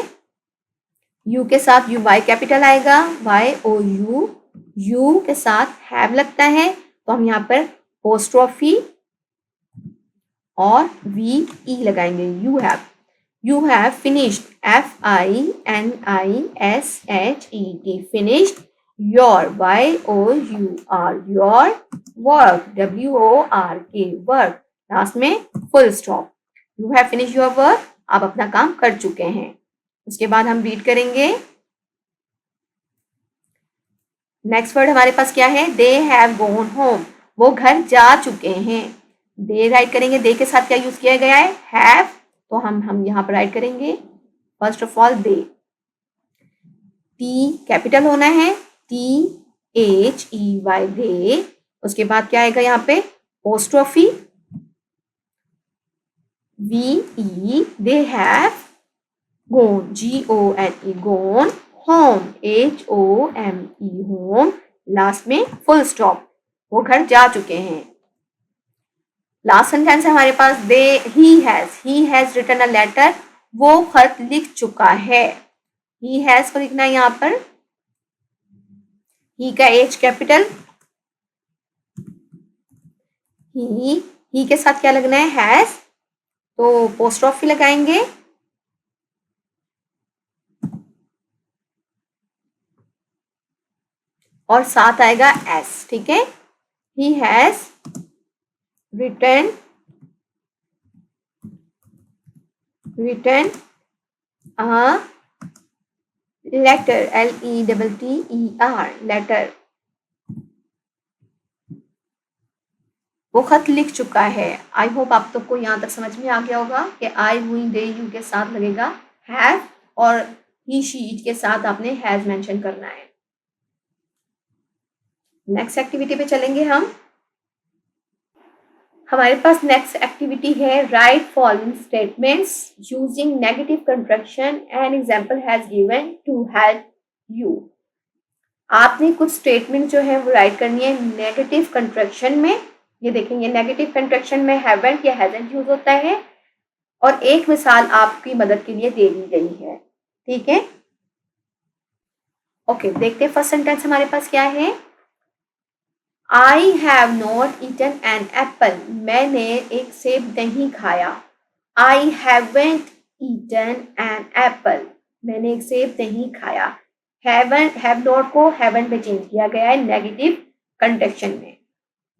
यू के साथ यू वाई कैपिटल आएगा, वाई ओ यू, यू के साथ हैव लगता है, तो हम यहाँ पर पोस्ट्रोफी और वी ई लगाएंगे। You have finished, F I N I S H E T, finished your, Y O U R, your, work, W O R K, work, last में full stop. You have finish your work, आप अपना काम कर चुके हैं। उसके बाद हम रीड करेंगे। नेक्स्ट वर्ड हमारे पास क्या है, दे हैव गॉन होम, वो घर जा चुके हैं। दे राइट करेंगे, दे के साथ क्या यूज किया गया है, हैव, तो हम यहाँ पर राइट करेंगे first of all they. T capital होना है, T H E Y, they. उसके बाद क्या आएगा यहाँ पे, apostrophe, V E, they have gone, G O N E, gone, home, H O M E, home, last में फुल स्टॉप, वो घर जा चुके हैं। लास्ट सेंटेंस है हमारे पास, they he has written a letter, वो खत लिख चुका है। ही हैज को लिखना है यहाँ पर, ही का एच कैपिटल, ही के साथ क्या लगना है, हैज, तो पोस्ट्रोफी लगाएंगे और साथ आएगा एस, ठीक है। He has written a letter, L-E-T-T-E-R, letter, वो खत लिख चुका है। आई होप आप सबको यहाँ तक समझ में आ गया होगा कि आई, हुई, दे, यू के साथ लगेगा हैव और ही शी इट के साथ आपने हैज मेंशन करना है। नेक्स्ट एक्टिविटी पे चलेंगे हम। हमारे पास नेक्स्ट एक्टिविटी है, write following statements using negative contraction and example has given to help you. आपने कुछ स्टेटमेंट जो है वो राइट करनी है नेगेटिव कंट्रैक्शन में। ये देखेंगे, नेगेटिव कंट्रैक्शन में हैवंट या हैजंट यूज होता है और एक मिसाल आपकी मदद के लिए दे दी गई है, ठीक है। ओके, देखते हैं फर्स्ट सेंटेंस हमारे पास क्या है। I have not eaten an apple, मैंने एक सेब नहीं खाया। I haven't eaten an apple, मैंने एक सेब नहीं खाया। हैव नॉट को हैवंट में चेंज किया गया है नेगेटिव कंट्रैक्शन में।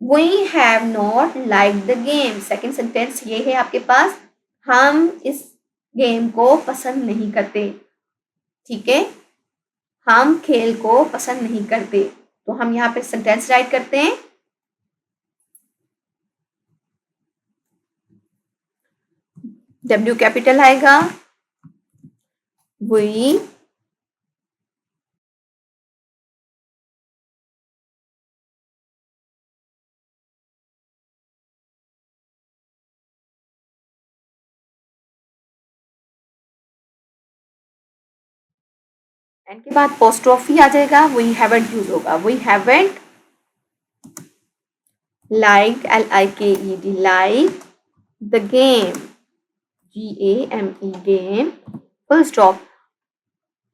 We have not like the game, second sentence ये है आपके पास, हम इस गेम को पसंद नहीं करते, ठीक है, हम खेल को पसंद नहीं करते। तो हम यहाँ पे सेंटेंस राइट करते हैं। W कैपिटल आएगा, वी एंड के बाद पोस्ट्रोफी आ जाएगा, वी हैवंट यूज होगा, we haven't like, LIKED, like the game, GAME, game, full stop,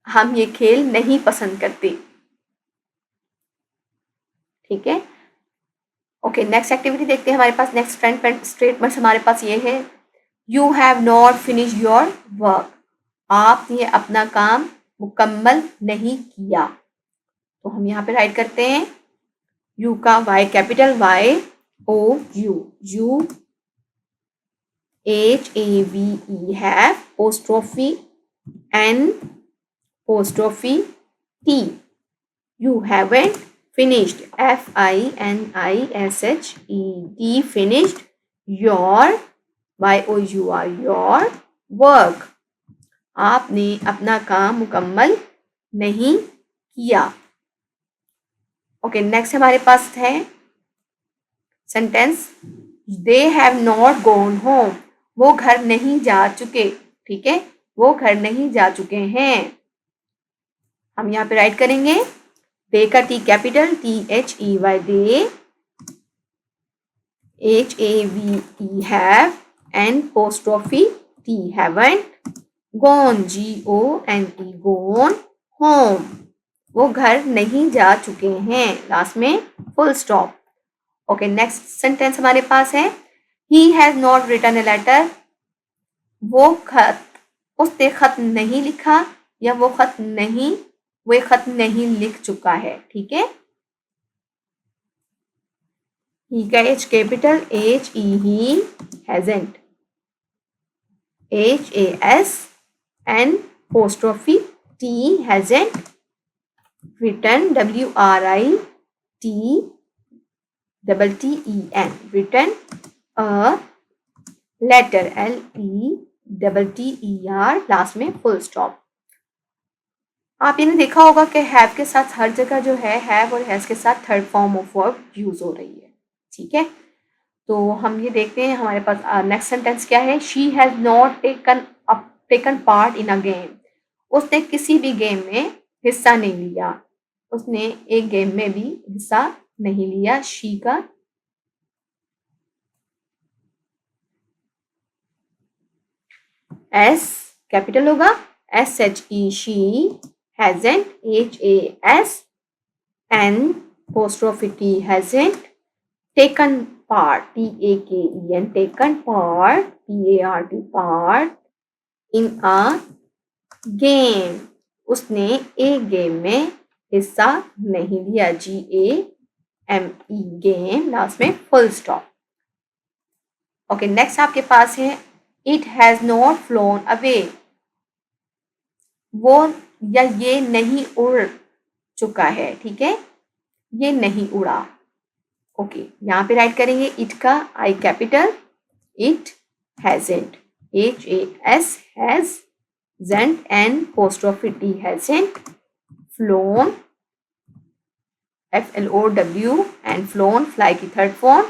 हम ये खेल नहीं पसंद करते, ठीक है। ओके, नेक्स्ट एक्टिविटी देखते हैं हमारे पास। नेक्स्ट स्टेटमेंट हमारे पास ये है, you have not finish your work, आपने अपना काम मुकम्मल नहीं किया। तो हम यहाँ पे राइट करते हैं, यू का Y capital, YOU, you HAVE, have, apostrophe N, apostrophe T, you haven't finished, FINISHED, finished your, YOUR, your work, आपने अपना काम मुकम्मल नहीं किया। ओके, नेक्स्ट हमारे पास है sentence, they have not gone home, वो घर नहीं जा चुके, ठीक है, वो घर नहीं जा चुके हैं। हम यहाँ पे राइट करेंगे, Take a T capital, THEY, they, HAVE, have, and apostrophe T, haven't, gone, GONE, gone, home, वो घर नहीं जा चुके हैं, लास्ट में full stop. Okay, next sentence हमारे पास है he has not written a letter, उसने खत नहीं लिखा, या वो खत नहीं लिख चुका है। ठीक है, ही का H capital, HE, hasn't, HASN apostrophe T, hasn't written, WRITTEN, written a letter, LETTER, last में फुल स्टॉप। आपने देखा होगा कि हैव के साथ हर जगह जो है हैव और हैज के साथ third form of verb use हो रही है। ठीक है, तो हम ये देखते हैं हमारे पास नेक्स्ट सेंटेंस क्या है। She has not taken part in a game, उसने किसी भी गेम में हिस्सा नहीं लिया, उसने एक गेम में भी हिस्सा नहीं लिया। शी का एस कैपिटल होगा, SHE, she, hasn't, HASN apostrophe T, hasn't, taken part, TAKEN, taken part, PART, part, in a game, उसने एक गेम में हिस्सा नहीं लिया, GAME, गेम, लास्ट में फुल स्टॉप। ओके, नेक्स्ट आपके पास है it has not phloem away, वो या ये नहीं उड़ चुका है। ठीक है, ये नहीं उड़ा। ओके, यहाँ पे राइट करेंगे इट का I capital, it hasn't, hasn't, and apostrophe T, hasn't flown, FLOW, and flown, fly की third form,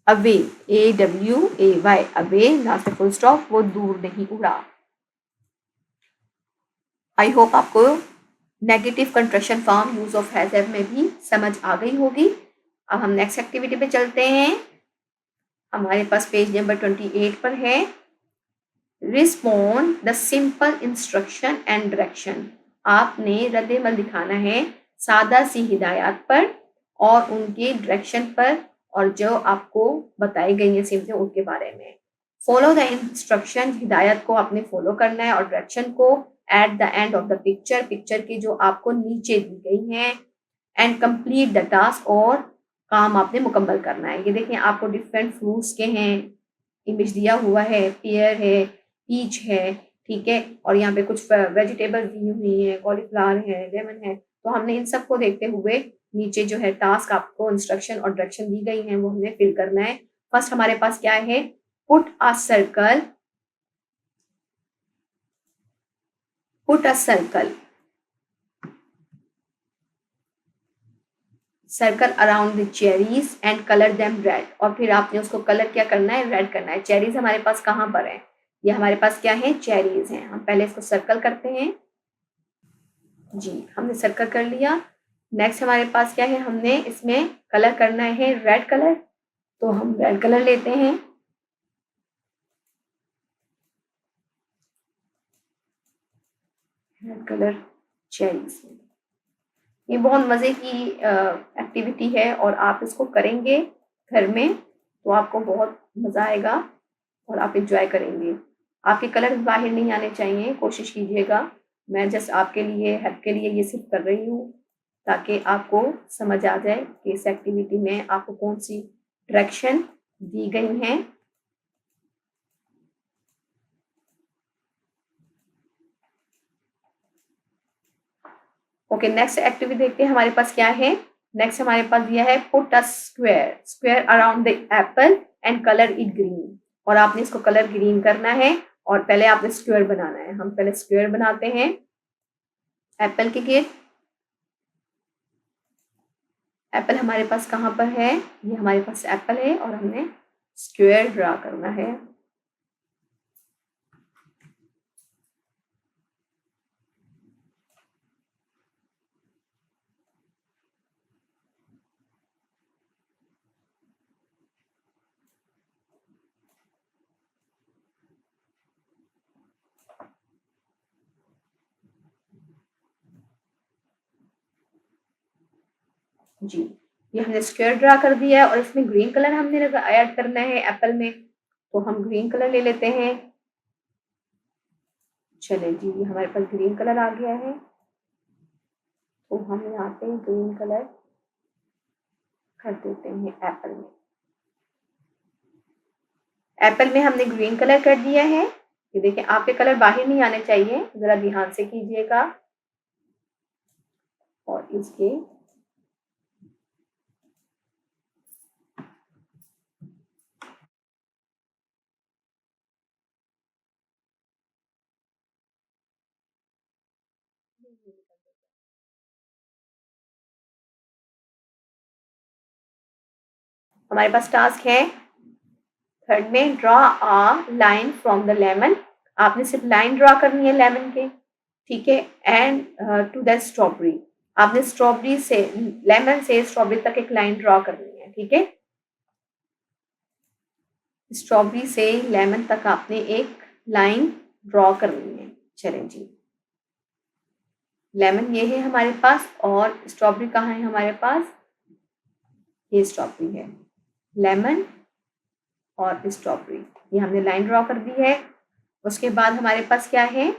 away, AWAY, away, last में फुल स्टॉप, वो दूर नहीं उड़ा। आई होप आपको negative contraction form use of has have में भी समझ आ गई होगी। अब हम नेक्स्ट एक्टिविटी पे चलते हैं। हमारे पास पेज नंबर 28 पर है respond the simple instruction and direction. आपने रद्द-ए-अमल दिखाना है सादा सी हिदायत पर और उनके डायरेक्शन पर, और जो आपको बताई गई है चीजें उनके बारे में। फॉलो द इंस्ट्रक्शन, हिदायत को आपने फॉलो करना है, और डायरेक्शन को at the end of the picture, picture की जो आपको नीचे दी गई है, एंड कंप्लीट द टास्क, और काम आपने मुकम्मल करना है। ये देखें, आपको डिफरेंट फ्रूट्स के हैं इमेज दिया हुआ है, पेयर है, पीच है, ठीक है, और यहाँ पे कुछ वेजिटेबल्स दी हुई हैं, कॉलीफ्लावर है, लेमन है। तो हमने इन सब को देखते हुए नीचे जो है टास्क आपको इंस्ट्रक्शन और डायरेक्शन दी गई है वो हमने फिल करना है। फर्स्ट हमारे पास क्या है, put a circle, put a circle around the cherries and colour them red, और फिर आपने उसको कलर क्या करना है, रेड करना है। चेरीज हमारे पास कहाँ पर है, ये हमारे पास क्या है, चेरीज हैं। हम पहले इसको सर्कल करते हैं जी, हमने सर्कल कर लिया। नेक्स्ट हमारे पास क्या है, हमने इसमें कलर करना है रेड कलर, तो हम रेड कलर लेते हैं। रेड कलर चेरीज, ये बहुत मज़े की एक्टिविटी है, और आप इसको करेंगे घर में तो आपको बहुत मज़ा आएगा और आप इंजॉय करेंगे। आपके कलर बाहर नहीं आने चाहिए, कोशिश कीजिएगा। मैं जस्ट आपके लिए, हेल्प के लिए ये सिर्फ कर रही हूँ ताकि आपको समझ आ जाए कि इस एक्टिविटी में आपको कौन सी डायरेक्शन दी गई हैं। ओके, नेक्स्ट एक्टिविटी देखते हैं हमारे पास क्या है। नेक्स्ट हमारे पास दिया है put a square, square around the Apple and colour it green, और आपने इसको कलर ग्रीन करना है, और पहले आपने स्क्वायर बनाना है। हम पहले स्क्वायर बनाते हैं एप्पल के लिए। एप्पल हमारे पास कहाँ पर है, ये हमारे पास एप्पल है, और हमने स्क्वायर ड्रा करना है। जी, ये हमने स्क्वायर ड्रा कर दिया है और इसमें ग्रीन कलर हमने ऐड करना है एप्पल में, तो हम ग्रीन कलर ले लेते हैं। चलिए जी, ये हमारे पास ग्रीन कलर आ गया है, तो हम यहाँ पे ग्रीन कलर कर देते हैं एप्पल में। एप्पल में हमने ग्रीन कलर कर दिया है। ये देखिए, आपके कलर बाहर नहीं आने चाहिए, ज़रा ध्यान से कीजिएगा। और इसके हमारे पास टास्क है थर्ड में, draw a line from the lemon. आपने सिर्फ लाइन ड्रॉ करनी है लेमन के, ठीक है। एंड टू द स्ट्रॉबेरी, आपने स्ट्रॉबेरी से लेमन से स्ट्रॉबेरी तक एक लाइन ड्रॉ करनी है, ठीक है। स्ट्रॉबेरी से लेमन तक आपने एक लाइन ड्रॉ करनी है। चलें जी, लेमन ये है हमारे पास और स्ट्रॉबेरी कहाँ है हमारे पास, ये स्ट्रॉबेरी है। लेमन और स्ट्रॉबेरी, ये हमने लाइन ड्रॉ कर दी है। उसके बाद हमारे पास क्या है,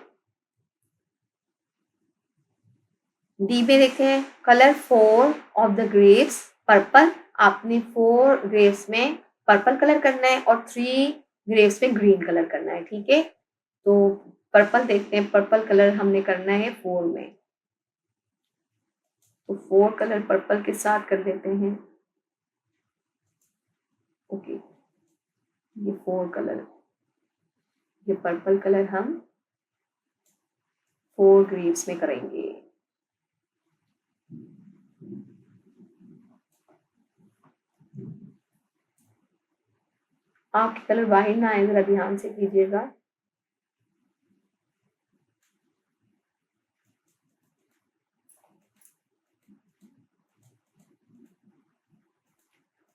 डी में देखते हैं, colour 4 of the grapes purple. आपने 4 ग्रेप्स में पर्पल कलर करना है और 3 ग्रेप्स में ग्रीन कलर करना है, ठीक है। तो पर्पल देखते हैं, पर्पल कलर हमने करना है 4 में, तो 4 कलर पर्पल के साथ कर देते हैं। ओके, ये 4 कलर, ये पर्पल कलर हम 4 ग्रेप्स में करेंगे। आपके कलर बाहर ना आए, जरा ध्यान से कीजिएगा।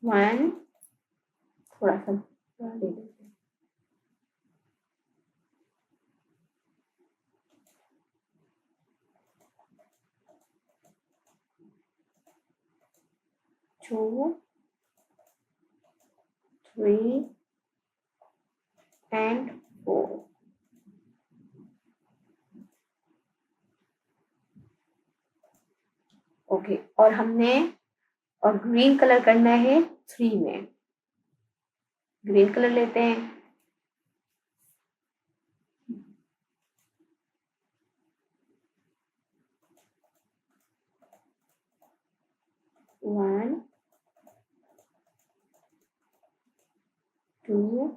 वन, थोड़ा सा दे देते हैं। 2, 3 एंड 4। ओके, और हमने और ग्रीन कलर करना है 3 में। ग्रीन कलर लेते हैं, वन, 2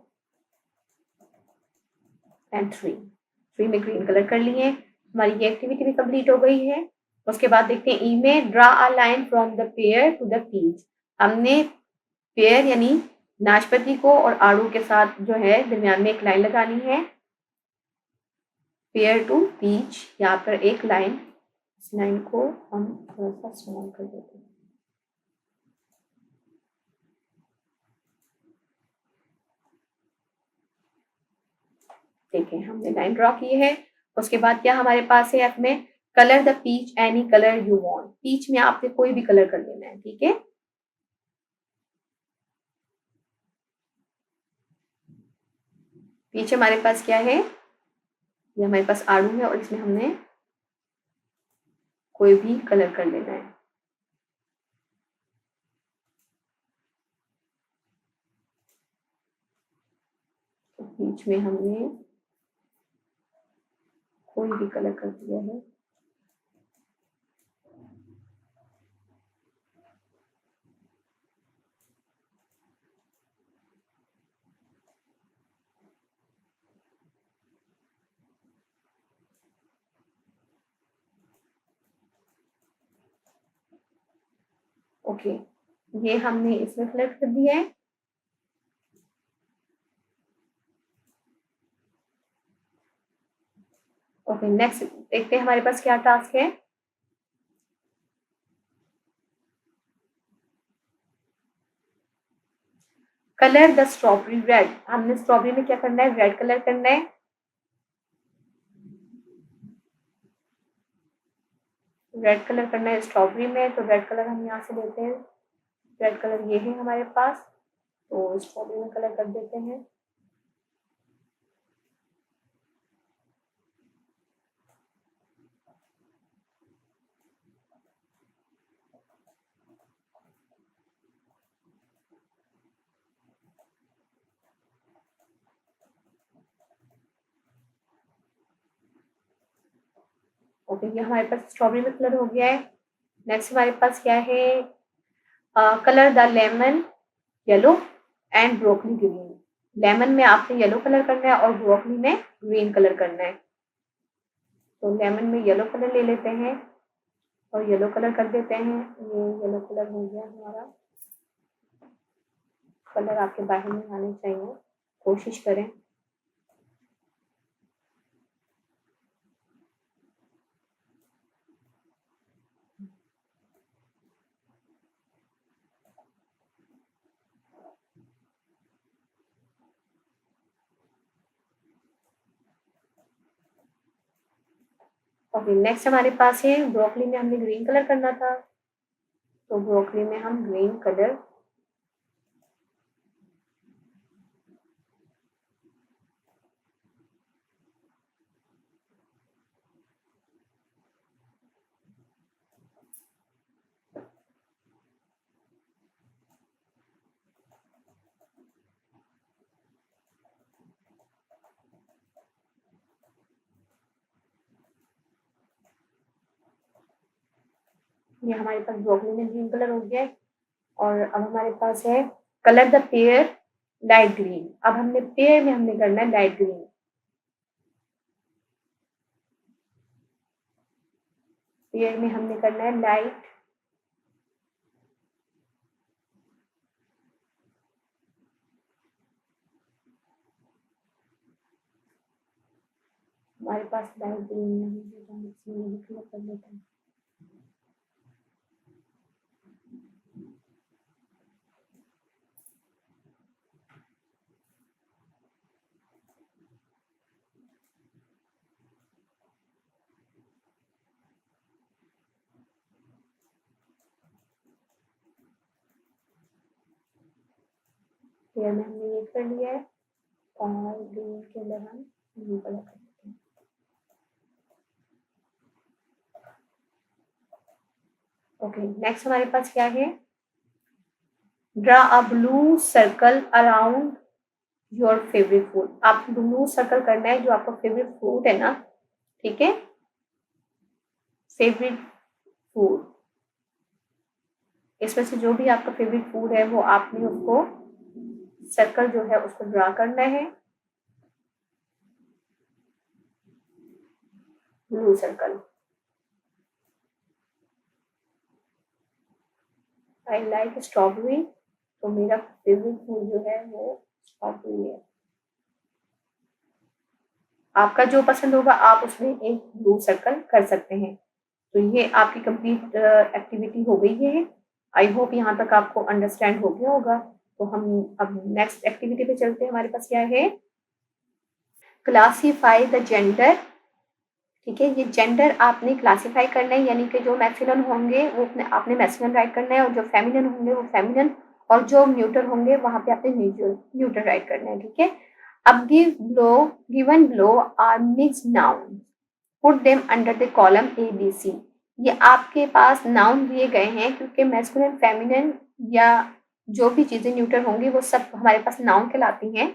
एंड 3 में ग्रीन कलर कर लिए। हमारी ये एक्टिविटी भी कंप्लीट हो गई है। उसके बाद देखते हैं ई में, draw a line from the pear to the peach. हमने पेयर यानी नाशपाती को और आड़ू के साथ जो है दरमियान में एक लाइन लगानी है। पेयर टू पीच, यहाँ पर एक लाइन, इस लाइन को हम थोड़ा सा स्मॉल कर देते हैं। देखें, हमने लाइन ड्रॉ की है। उसके बाद क्या हमारे पास है एफ में, colour the peach any colour you want. Peach में आपने कोई भी कलर कर लेना है, ठीक है। पीच हमारे पास क्या है, ये हमारे पास आड़ू है और इसमें हमने कोई भी कलर कर लेना है। तो पीच में हमने कोई भी कलर कर दिया है। ओके, ये हमने इसमें कलर कर दिया है। ओके, नेक्स्ट देखते हैं हमारे पास क्या टास्क है। Colour the strawberry red. हमने स्ट्रॉबेरी में क्या करना है, रेड कलर करना है। रेड कलर करना है स्ट्रॉबेरी में, तो रेड कलर हम यहाँ से लेते हैं। रेड कलर ये है हमारे पास, तो स्ट्रॉबेरी में कलर कर देते हैं। ओके, ये हमारे पास स्ट्रॉबेरी में कलर हो गया है। नेक्स्ट हमारे पास क्या है, colour the lemon yellow and broccoli green. Lemon में आपने येलो कलर करना है और ब्रोकली में ग्रीन कलर करना है। तो लेमन में येलो कलर ले लेते हैं और येलो कलर कर देते हैं। ये येलो कलर हो गया हमारा। कलर आपके बाहर नहीं आने चाहिए, कोशिश करें। ओके, नेक्स्ट हमारे पास है ब्रोकली में हमने ग्रीन कलर करना था, तो ब्रोकली में हम ग्रीन कलर ये हमारे पास ब्रोकली में ग्रीन कलर हो गया है। और अब हमारे पास है colour the pair light green. अब हमने पेयर में हमने करना है लाइट ग्रीन। पेयर में हमने करना है लाइट हमारे पास लाइट ग्रीन नहीं है, कर लेते हैं। पेयर में हमने ये कर लिया है और ग्रीन के अंदर हम ब्लू कलर कर देते हैं। ओके, नेक्स्ट हमारे पास क्या है, draw a blue circle around your favourite food. आप ब्लू सर्कल करना है जो आपका फेवरेट फूड है ना, ठीक है, फेवरेट फूड, इसमें से जो भी आपका फेवरेट फूड है वो आपने उसको सर्कल जो है उसको ड्रा करना है, blue circle. I like strawberry, तो मेरा फेवरेट फूड जो है वो स्ट्रॉबेरी है। आपका जो पसंद होगा आप उसमें एक ब्लू सर्कल कर सकते हैं। तो ये आपकी कंप्लीट एक्टिविटी हो गई है। आई होप यहाँ तक आपको अंडरस्टैंड हो गया होगा। तो हम अब नेक्स्ट एक्टिविटी पे चलते हैं। हमारे पास क्या है, क्लासीफाई द जेंडर। ठीक है, ये जेंडर आपने क्लासीफाई करना है, यानी कि जो मैस्कुलिन होंगे वो आपने मैस्कुलिन राइट करना है और जो फेमिनिन होंगे वो फेमिनिन, और जो न्यूटर होंगे वहां पे आपने न्यूटर राइट करना है। ठीक है, अब given below are mixed noun, put them under the column A B C. ये आपके पास नाउन दिए गए हैं क्योंकि मैस्कुलिन फेमिनिन या जो भी चीजें न्यूटर होंगी वो सब हमारे पास नाउन कहलाती हैं।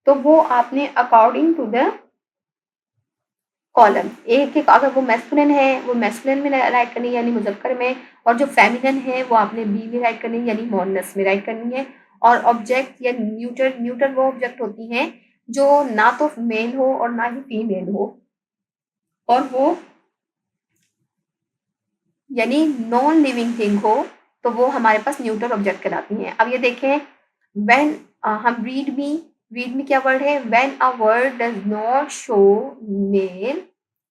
तो वो आपने अकॉर्डिंग टू द कॉलम एक एक, अगर वो मैस्कुलिन है वो मैस्कुलिन में राइट करनी है यानी मुजक्कर में, और जो फेमिनिन है वो आपने बी में राइट करनी है यानी मोनस में राइट करनी है। और ऑब्जेक्ट या न्यूटर वो ऑब्जेक्ट होती हैं जो ना तो मेल हो और ना ही फीमेल हो, और वो यानी नॉन लिविंग थिंग हो, तो वो हमारे पास न्यूटर ऑब्जेक्ट कहलाती हैं। अब ये देखें, व्हेन हम रीड मी क्या वर्ड है, when a word does not show male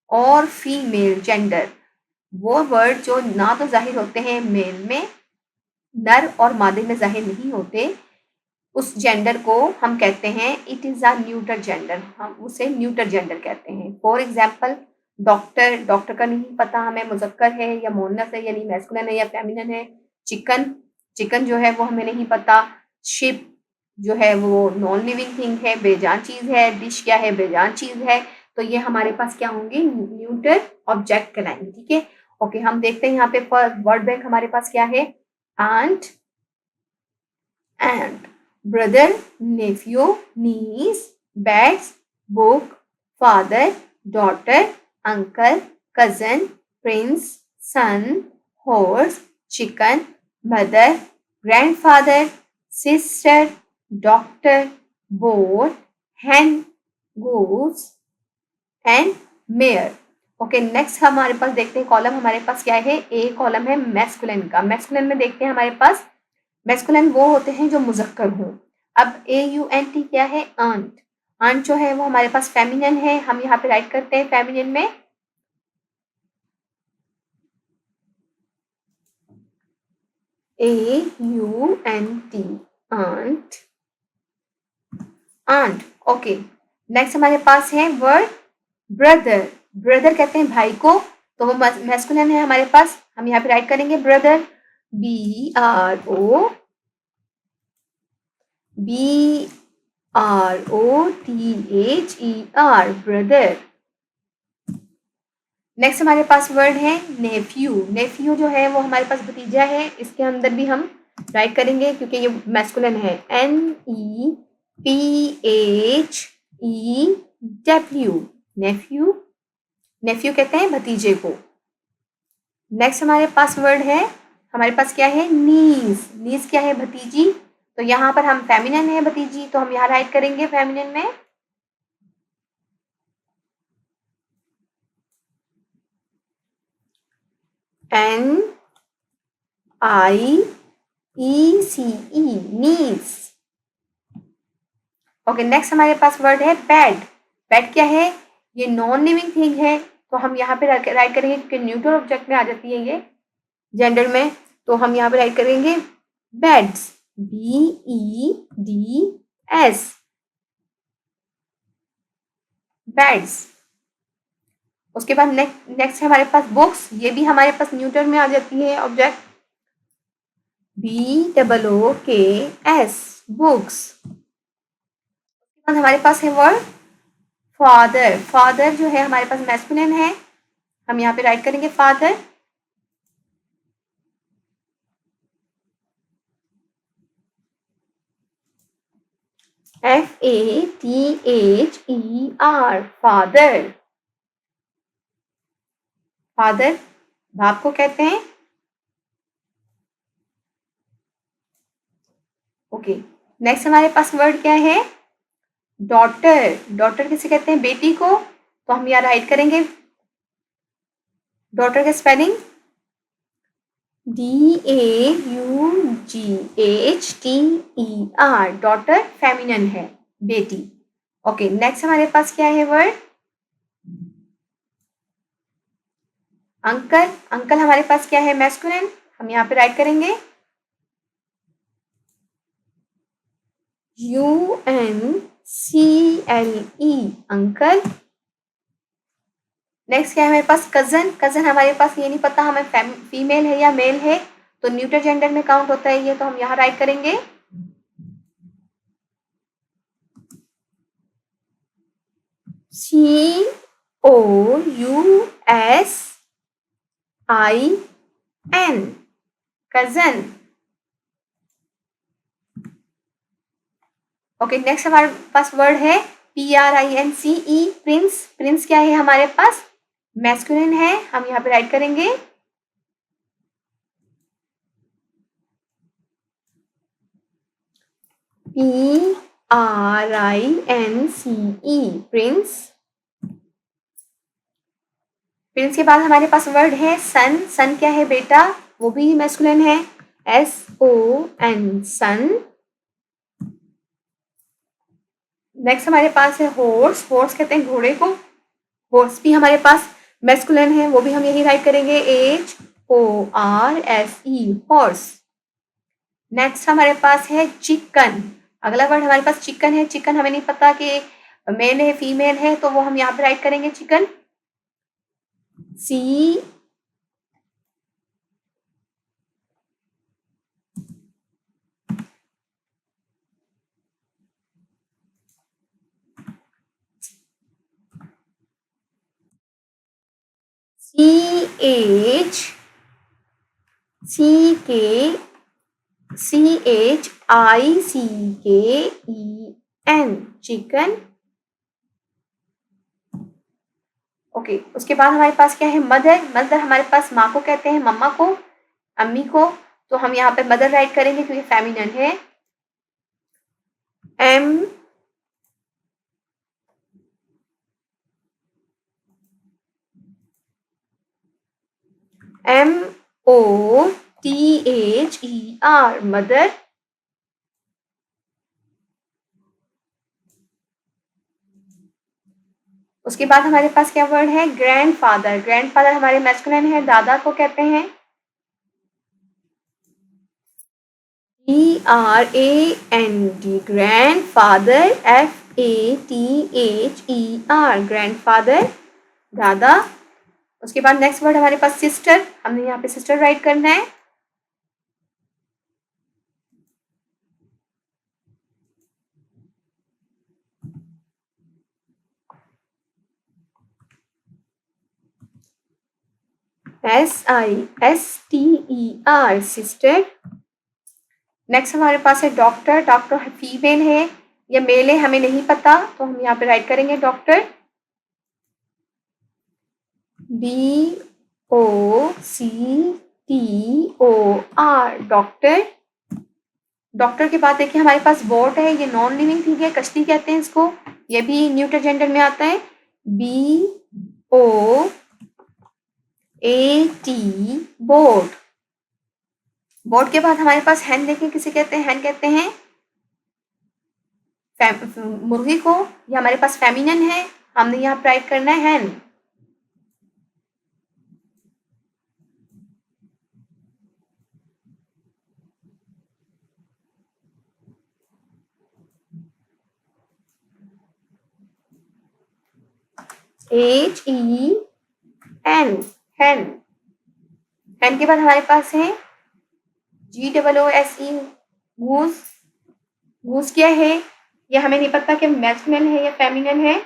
और फीमेल जेंडर, वो वर्ड जो ना तो जाहिर होते हैं मेल में, नर और मादे में जाहिर नहीं होते, उस जेंडर को हम कहते हैं it is a neuter gender, हम उसे न्यूटर जेंडर कहते हैं। फॉर एग्जाम्पल, डॉक्टर, डॉक्टर का नहीं पता हमें मुज़क्कर है या मुअन्नस है, यानी मैस्कुलिन है या फेमिनिन है। चिकन, चिकन जो है वो हमें नहीं पता। शिप जो है वो नॉन लिविंग थिंग है, बेजान चीज़ है। डिश क्या है, बेजान चीज़ है। तो ये हमारे पास क्या होंगे, न्यूटर ऑब्जेक्ट कहलाएंगे। ठीक है, ओके, हम देखते हैं यहाँ पे वर्ड बैंक हमारे पास क्या है। Aunt, aunt, brother, nephew, niece, bats, book, father, daughter, uncle, cousin, prince, son, horse, chicken, mother, grandfather, sister, doctor, boat, hen, goose and mare. Okay, next हमारे पास देखते हैं कॉलम हमारे पास क्या है। ए कॉलम है मैस्कुलिन का। मैस्कुलिन में देखते हैं हमारे पास मैस्कुलिन वो होते हैं जो मुज़क्कर हों। अब AUNT क्या है, आंट। आंट जो है वो हमारे पास फेमिनिन है। हम यहाँ पे राइट करते हैं फेमिनिन में AUNT, aunt, aunt. Okay, next हमारे पास है वर्ड ब्रदर। ब्रदर कहते हैं भाई को, तो वो मैस्कुलिन है हमारे पास। हम यहाँ पे राइट करेंगे ब्रदर, BROTHER, ब्रदर। नेक्स्ट हमारे पास वर्ड है नेफ्यू। नेफ्यू जो है वो हमारे पास भतीजा है। इसके अंदर भी हम राइट करेंगे क्योंकि ये मैस्कुलिन है। NEPHEW, नेफ्यू। नेफ्यू कहते हैं भतीजे को। नेक्स्ट हमारे पास वर्ड है, हमारे पास क्या है, नीस। नीस क्या है, भतीजी। तो यहाँ पर हम फेमिनिन है भतीजी, तो हम यहाँ राइट करेंगे फेमिनिन में NIECE, नीस। ओके, नेक्स्ट हमारे पास वर्ड है बेड। बेड क्या है, ये नॉन लिविंग थिंग है, तो हम यहाँ पे राइट करेंगे क्योंकि न्यूट्रल ऑब्जेक्ट में आ जाती है ये जेंडर में। तो हम यहाँ पे राइट करेंगे बेड्स, BEDS, बेड्स। उसके बाद नेक्स्ट हमारे पास बुक्स। ये भी हमारे पास न्यूट्रल में आ जाती है ऑब्जेक्ट, BOOKS, बुक्स। उसके बाद हमारे पास है वर्ड फादर। फादर जो है हमारे पास मैस्कुलिन है। हम यहाँ पे राइट करेंगे फादर, FATHER, फादर। फादर बाप को कहते हैं। ओके, नेक्स्ट हमारे पास वर्ड क्या है, डॉटर। डॉटर किसे कहते हैं, बेटी को। तो हम यहाँ राइट करेंगे डॉटर का स्पेलिंग DAUGHTER, डॉटर फेमिनिन है, बेटी। ओके, नेक्स्ट हमारे पास क्या है वर्ड अंकल। अंकल हमारे पास क्या है, मैस्कुलिन। हम यहाँ पे राइट करेंगे UNCLE, अंकल। नेक्स्ट क्या है हमारे पास कजन। कजन हमारे पास ये नहीं पता हमें फीमेल है या मेल है, तो न्यूटर जेंडर में काउंट होता है ये, तो हम यहाँ राइट करेंगे COUSIN, कजन। ओके, नेक्स्ट हमारे पास वर्ड है PRINCE, प्रिंस। प्रिंस क्या है हमारे पास, मैस्कुलिन है। हम यहाँ पे राइट करेंगे PRINCE, प्रिंस। प्रिंस के बाद हमारे पास वर्ड है सन। सन क्या है, बेटा, वो भी मैस्कुलिन है, SON, सन। नेक्स्ट हमारे पास है हॉर्स। हॉर्स कहते हैं घोड़े को। हॉर्स भी हमारे पास मैस्कुलिन है, वो भी हम यही राइट करेंगे HORSE, हॉर्स। नेक्स्ट हमारे पास है चिकन। अगला वर्ड हमारे पास चिकन है। चिकन हमें नहीं पता कि मेल है फीमेल है, तो वो हम यहाँ पे राइट करेंगे चिकन सी CH CHICKEN चिकन। ओके, उसके बाद हमारे पास क्या है? मदर। मदर हमारे पास माँ को कहते हैं, मम्मा को, अम्मी को। तो हम यहाँ पे मदर राइट करेंगे क्योंकि फेमिनिन है। MOTHER mother. उसके बाद हमारे पास क्या वर्ड है? ग्रैंडफादर। ग्रैंडफादर हमारे मैस्कुलिन है, दादा को कहते हैं GRAND ग्रैंडफादर। FATHER ग्रैंडफादर, दादा। उसके बाद नेक्स्ट वर्ड हमारे पास सिस्टर। हमने यहाँ पे सिस्टर राइट करना है। SISTER sister. नेक्स्ट हमारे पास है डॉक्टर। डॉक्टर फीमेल है या मेल है हमें नहीं पता, तो हम यहाँ पे राइट करेंगे डॉक्टर DOCTOR डॉक्टर। डॉक्टर के बाद देखिए हमारे पास बोट है, ये नॉन लिविंग थिंग है, कश्ती कहते हैं इसको, ये भी न्यूटर जेंडर में आता है। BOAT boat. बोट के बाद हमारे पास हैन देखिए, किसे कहते हैं? हैन कहते हैं मुर्गी को। ये हमारे पास फेमिनिन है, हमने यहाँ राइट करना है हैन। HEN हैन। हैन के बाद हमारे पास है GOOSE गूस। गूस क्या है? ये हमें नहीं पता कि मैस्कुलिन है या फेमिनिन है।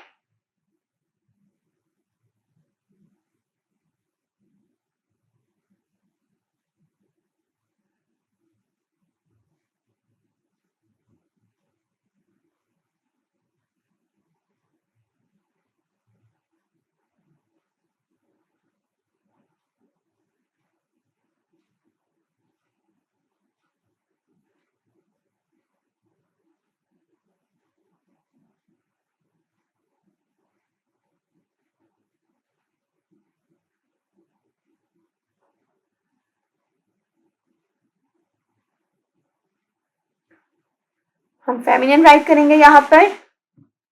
हम फेमिनिन राइट करेंगे यहाँ पर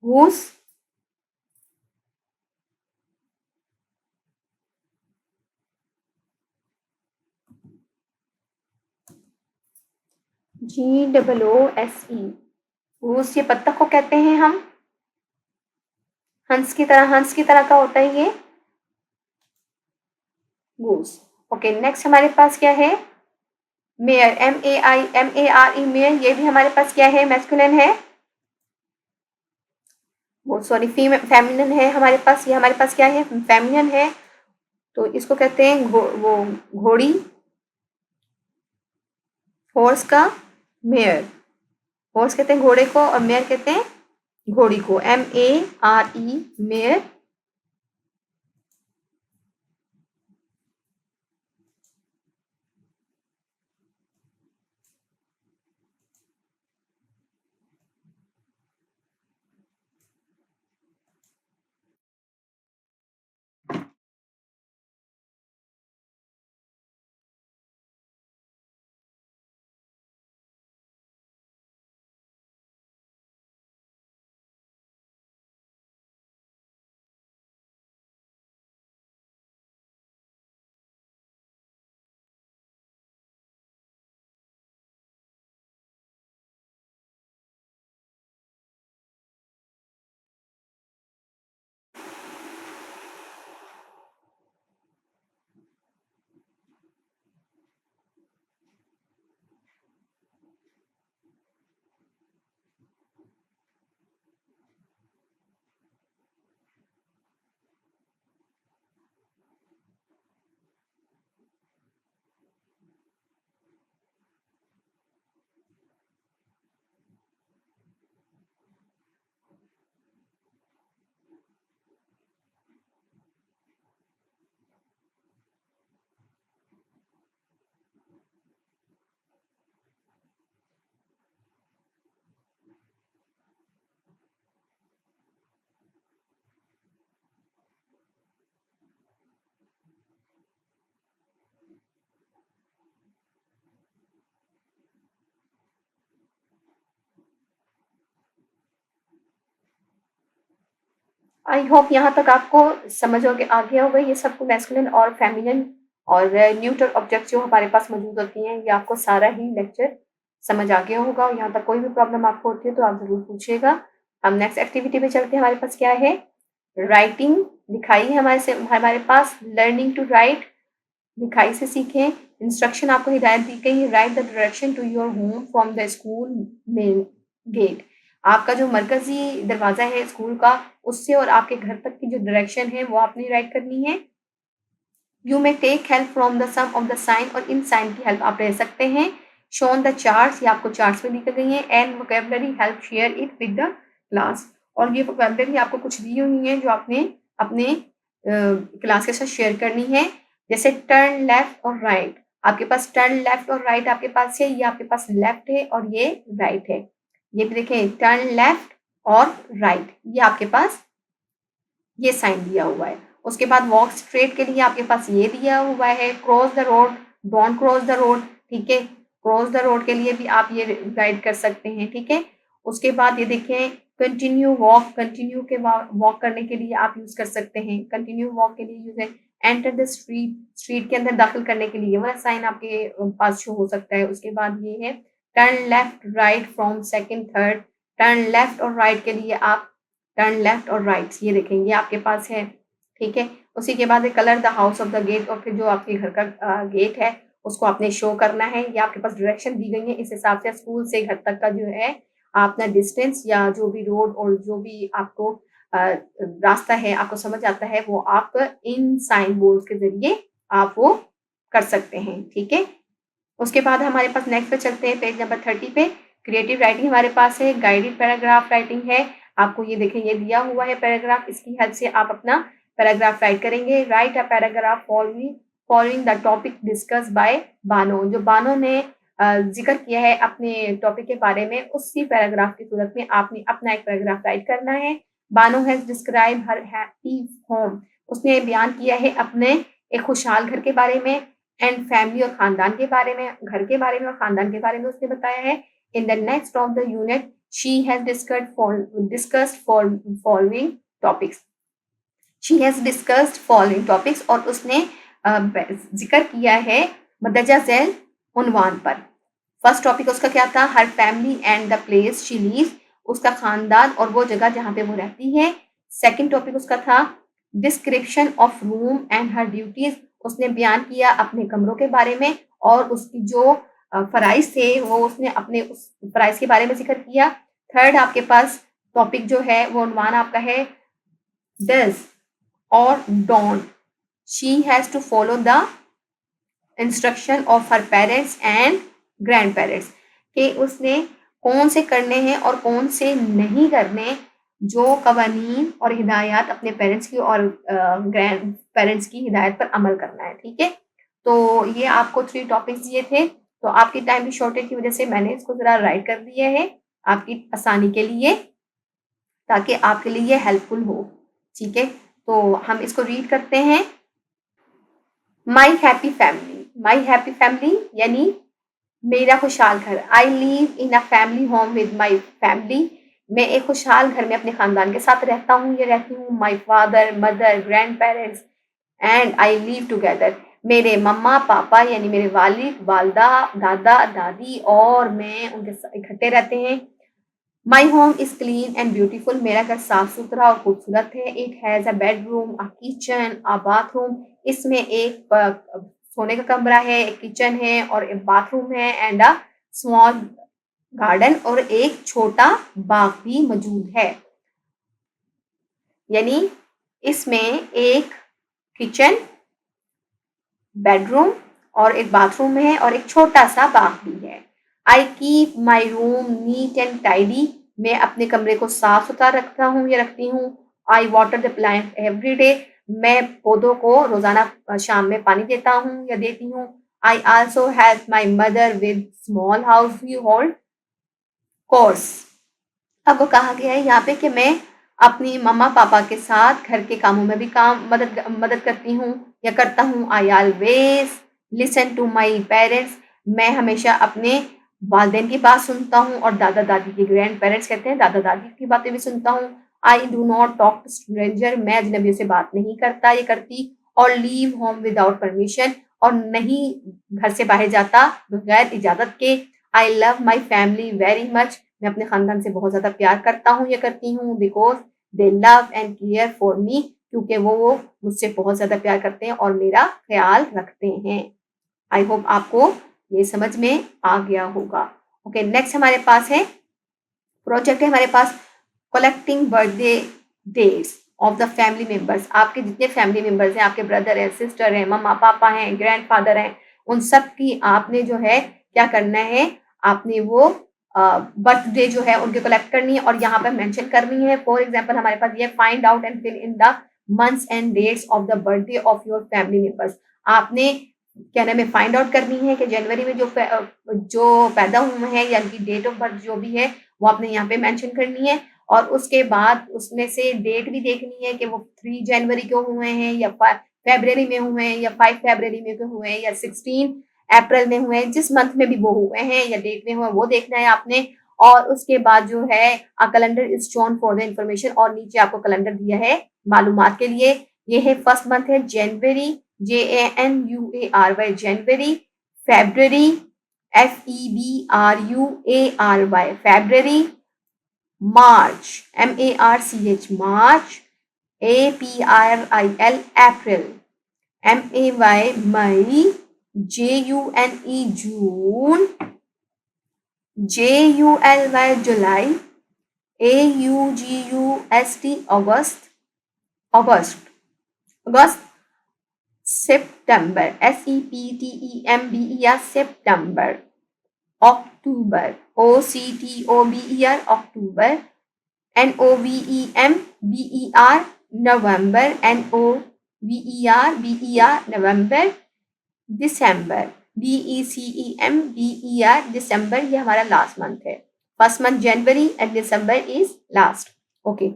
गूस। GOOSE गूस, ये बत्तख को कहते हैं हम, हंस की तरह का होता है ये गूस। ओके, नेक्स्ट हमारे पास क्या है? मेयर। MARE मेयर, ये भी हमारे पास क्या है? मैस्कुलिन है। वो सॉरी फेमिनिन है हमारे पास। ये हमारे पास क्या है? फेमिनिन है। तो इसको कहते हैं वो घोड़ी, हॉर्स का मेयर। हॉर्स कहते हैं घोड़े को और मेयर कहते हैं घोड़ी को। MARE mayor. आई होप यहाँ तक आपको समझ आ गया होगा ये सबको मैस्कुलिन और फेमिनिन और न्यूट्रल ऑब्जेक्ट जो हमारे पास मौजूद होती हैं, ये आपको सारा ही लेक्चर समझ आ गया होगा। और यहाँ तक कोई भी प्रॉब्लम आपको होती है तो आप ज़रूर पूछिएगा। हम नेक्स्ट एक्टिविटी पे चलते हैं। हमारे पास क्या है? राइटिंग, लिखाई है हमारे पास। लर्निंग टू राइट, लिखाई से सीखें। इंस्ट्रक्शन आपको हिदायत दी गई है, write the direction to your home from the school main gate. आपका जो मरकजी दरवाजा है स्कूल का, उससे और आपके घर तक की जो डायरेक्शन है वो आपने राइट करनी है। You may take help from the sum of the sign, और इन साइन की हेल्प आप ले सकते हैं। शोन द चार्ट्स, ये आपको चार्ट्स में दी गई हैं। And vocabulary help share it with the class, और ये वोकेबलरी आपको कुछ दी हुई है जो आपने अपने क्लास के साथ शेयर करनी है। जैसे टर्न लेफ्ट और राइट, आपके पास टर्न लेफ्ट और राइट आपके पास है, ये आपके पास लेफ्ट है और ये राइट है। ये भी देखें, टर्न लेफ्ट और राइट, ये आपके पास ये साइन दिया हुआ है। उसके बाद वॉक स्ट्रेट के लिए आपके पास ये दिया हुआ है। Cross the road, don't cross the road, ठीक है। क्रॉस द रोड के लिए भी आप ये गाइड कर सकते हैं, ठीक है। उसके बाद ये देखें, कंटिन्यू वॉक, कंटिन्यू के वॉक करने के लिए आप यूज कर सकते हैं। कंटिन्यू वॉक के लिए यूज है। एंटर द स्ट्रीट, स्ट्रीट के अंदर दाखिल करने के लिए वाला साइन आपके पास शो हो सकता है। उसके बाद ये है turn left right from second third, turn left और राइट के लिए आप टर्न लेफ्ट और राइट, ये देखें ये आपके पास है, ठीक है। उसी के बाद colour the house of the gate, और फिर जो आपके घर का गेट है उसको आपने शो करना है। ये आपके पास डायरेक्शन दी गई है, इस हिसाब से स्कूल से घर तक का जो है अपना डिस्टेंस या जो भी रोड और जो भी आपको रास्ता है आपको समझ आता है, वो आप इन साइन बोर्ड के जरिए आप वो कर सकते हैं, ठीक है। उसके बाद हमारे पास नेक्स्ट पे चलते हैं, पेज नंबर 30 पे। क्रिएटिव राइटिंग हमारे पास है। गाइडेड पैराग्राफ राइटिंग है। आपको ये देखें, ये दिया हुआ है पैराग्राफ, इसकी हेल्प से आप अपना पैराग्राफ राइट करेंगे। Write a paragraph following the topic discuss by Bano, जो बानो ने जिक्र किया है अपने टॉपिक के बारे में, उसी पैराग्राफ की सूरत में आपने अपना एक पैराग्राफ राइट करना है। Bano has describe her happy home, उसने बयान किया है अपने एक खुशहाल घर के बारे में। एंड फैमिली, और खानदान के बारे में, घर के बारे में और खानदान के बारे में उसने बताया है। In the next of the unit she has discussed following topics, she has discussed following topics, और उसने जिक्र किया है मदरजा झैल उन्वान पर। फर्स्ट टॉपिक उसका क्या था? Her family and the place she lives, उसका खानदान और वो जगह जहाँ पे वो रहती है। सेकंड टॉपिक उसका था description of room and her duties, उसने बयान किया अपने कमरों के बारे में और उसकी जो फराइज थे वो उसने अपने उस फराइज के बारे में जिक्र किया। थर्ड आपके पास टॉपिक जो है वो उन्वान आपका है डज और don't, she has to follow the instruction of her parents and grand parents, कि उसने कौन से करने हैं और कौन से नहीं करने, जो कवानीन और हिदायत अपने पेरेंट्स की और ग्रैंड पेरेंट्स की हिदायत पर अमल करना है, ठीक है। तो ये आपको 3 टॉपिक्स दिए थे। तो आपकी टाइम की शॉर्टेज की वजह से मैंने इसको ज़रा राइट कर दिया है आपकी आसानी के लिए, ताकि आपके लिए ये हेल्पफुल हो, ठीक है। तो हम इसको रीड करते हैं। My happy family, my happy family यानी मेरा खुशहाल घर। I live in a family home with my family, मैं एक खुशहाल घर में अपने खानदान के साथ रहता हूँ या रहती हूँ। My father mother grand parents and I live together, मेरे मम्मा पापा यानी मेरे वालिद वालदा दादा दादी और मैं उनके साथ इकट्ठे रहते हैं। My home is clean and beautiful, मेरा घर साफ सुथरा और खूबसूरत है। It has a bedroom, a kitchen, a bathroom, इसमें एक सोने का कमरा है, एक किचन है और एक बाथरूम है। एंड अ स्मॉल गार्डन, और एक छोटा बाग भी मौजूद है। यानी इसमें एक किचन, बेडरूम और एक बाथरूम है और एक छोटा सा बाग भी है। I keep my room neat and tidy, मैं अपने कमरे को साफ सुथरा रखता हूँ या रखती हूँ। I water the plant every day, मैं पौधों को रोजाना शाम में पानी देता हूँ या देती हूँ। I also help my mother with small house hold course, अब वो कहा गया है यहाँ पे कि मैं अपनी मम्मा पापा के साथ घर के कामों में भी मदद करती हूँ या करता हूँ। I always listen to my parents, मैं हमेशा अपने वालदेन की बात सुनता हूँ और दादा दादी की, ग्रैंड पेरेंट्स कहते हैं, दादा दादी की बातें भी सुनता हूँ। I do not talk to stranger, मैं अजनबियों से बात नहीं करता या करती, और लीव होम विदाउट परमिशन, और नहीं घर से बाहर जाता बगैर इजाजत के। आई love my family very much, मैं अपने खानदान से बहुत ज्यादा प्यार करता हूँ या करती हूँ, because they love and care for me, क्योंकि वो मुझसे बहुत ज्यादा प्यार करते हैं और मेरा ख्याल रखते हैं। आई होप आपको ये समझ में आ गया होगा। ओके, नेक्स्ट हमारे पास है प्रोजेक्ट है हमारे पास collecting birthday dates of the family members. आपके जितने फैमिली मेंबर्स हैं, आपके ब्रदर हैं, सिस्टर हैं, मम्मा पापा हैं, ग्रैंडफादर हैं, उन सब की आपने जो है क्या करना है, आपने वो बर्थडे जो है उनके कलेक्ट करनी है और यहाँ पर मेंशन करनी है। फॉर एग्जांपल हमारे पास ये find out and fill in the months and dates of the birthday of your family members. आपने क्या नाम है, फाइंड आउट करनी है कि जनवरी में जो पैदा हुए हैं या उनकी डेट ऑफ बर्थ जो भी है वो आपने यहाँ पे मेंशन करनी है। और उसके बाद उसमें से डेट भी देखनी है कि वो 3 जनवरी को हुए हैं या फरवरी में हुए हैं या 5 फरवरी में हुए हैं या 16 अप्रैल में हुए हैं, जिस मंथ में भी वो हुए हैं या डेट में हुए वो देखना है आपने। और उसके बाद जो है calendar is shown for the information, और नीचे आपको कैलेंडर दिया है मालूमात के लिए। ये है फर्स्ट मंथ है जनवरी, JANUARY जनवरी, फेब्रवरी FEBRUARY फेब्रवरी, मार्च MARCH मार्च, APRIL अप्रैल, MAY मई, JUNE जून, JULY जुलाई, AUGUST अगस्त, अगस्त, सितंबर SEPTEMBER सितंबर, अक्टूबर OCTOBER अक्टूबर, NOVEMBER नवंबर, NOVERBER नवंबर, दिसंबर DECEMBER दिसंबर, ये हमारा लास्ट मंथ है। First month January and December is last. Okay,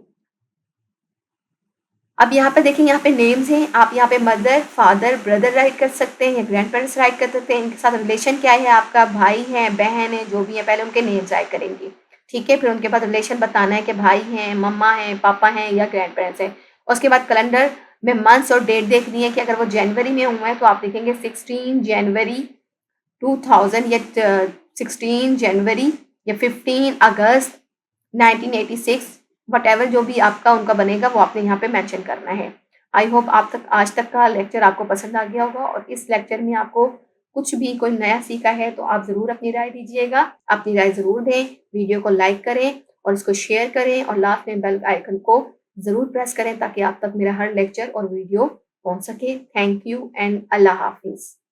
अब यहाँ पे देखिए, यहाँ पे नेम्स हैं, आप यहाँ पे मदर, फादर, ब्रदर राइट कर सकते हैं या ग्रैंड पेरेंट्स राइट कर सकते हैं, इनके साथ रिलेशन क्या है आपका, भाई है, बहन है, जो भी है, पहले उनके नेम्स राइट करेंगे, ठीक है। फिर उनके बाद रिलेशन बताना है कि भाई हैं, मम्मा हैं, पापा हैं या ग्रैंड पेरेंट्स हैं। उसके बाद कैलेंडर में मंथ्स और डेट देखनी है कि अगर वो जनवरी में हुआ है तो आप लिखेंगे 16 जनवरी 2000 या 16 जनवरी या 15 अगस्त 1986, वट जो भी आपका उनका बनेगा वो आपने यहाँ पे मेंशन करना है। आई होप आज तक का लेक्चर आपको पसंद आ गया होगा, और इस लेक्चर में आपको कुछ भी कोई नया सीखा है तो आप ज़रूर अपनी राय दीजिएगा, अपनी राय ज़रूर दें, वीडियो को लाइक करें और इसको शेयर करें, और लास्ट में बेल आइकन को ज़रूर प्रेस करें ताकि आप तक मेरा हर लेक्चर और वीडियो पहुँच सके। थैंक यू एंड अल्लाह हाफिज़।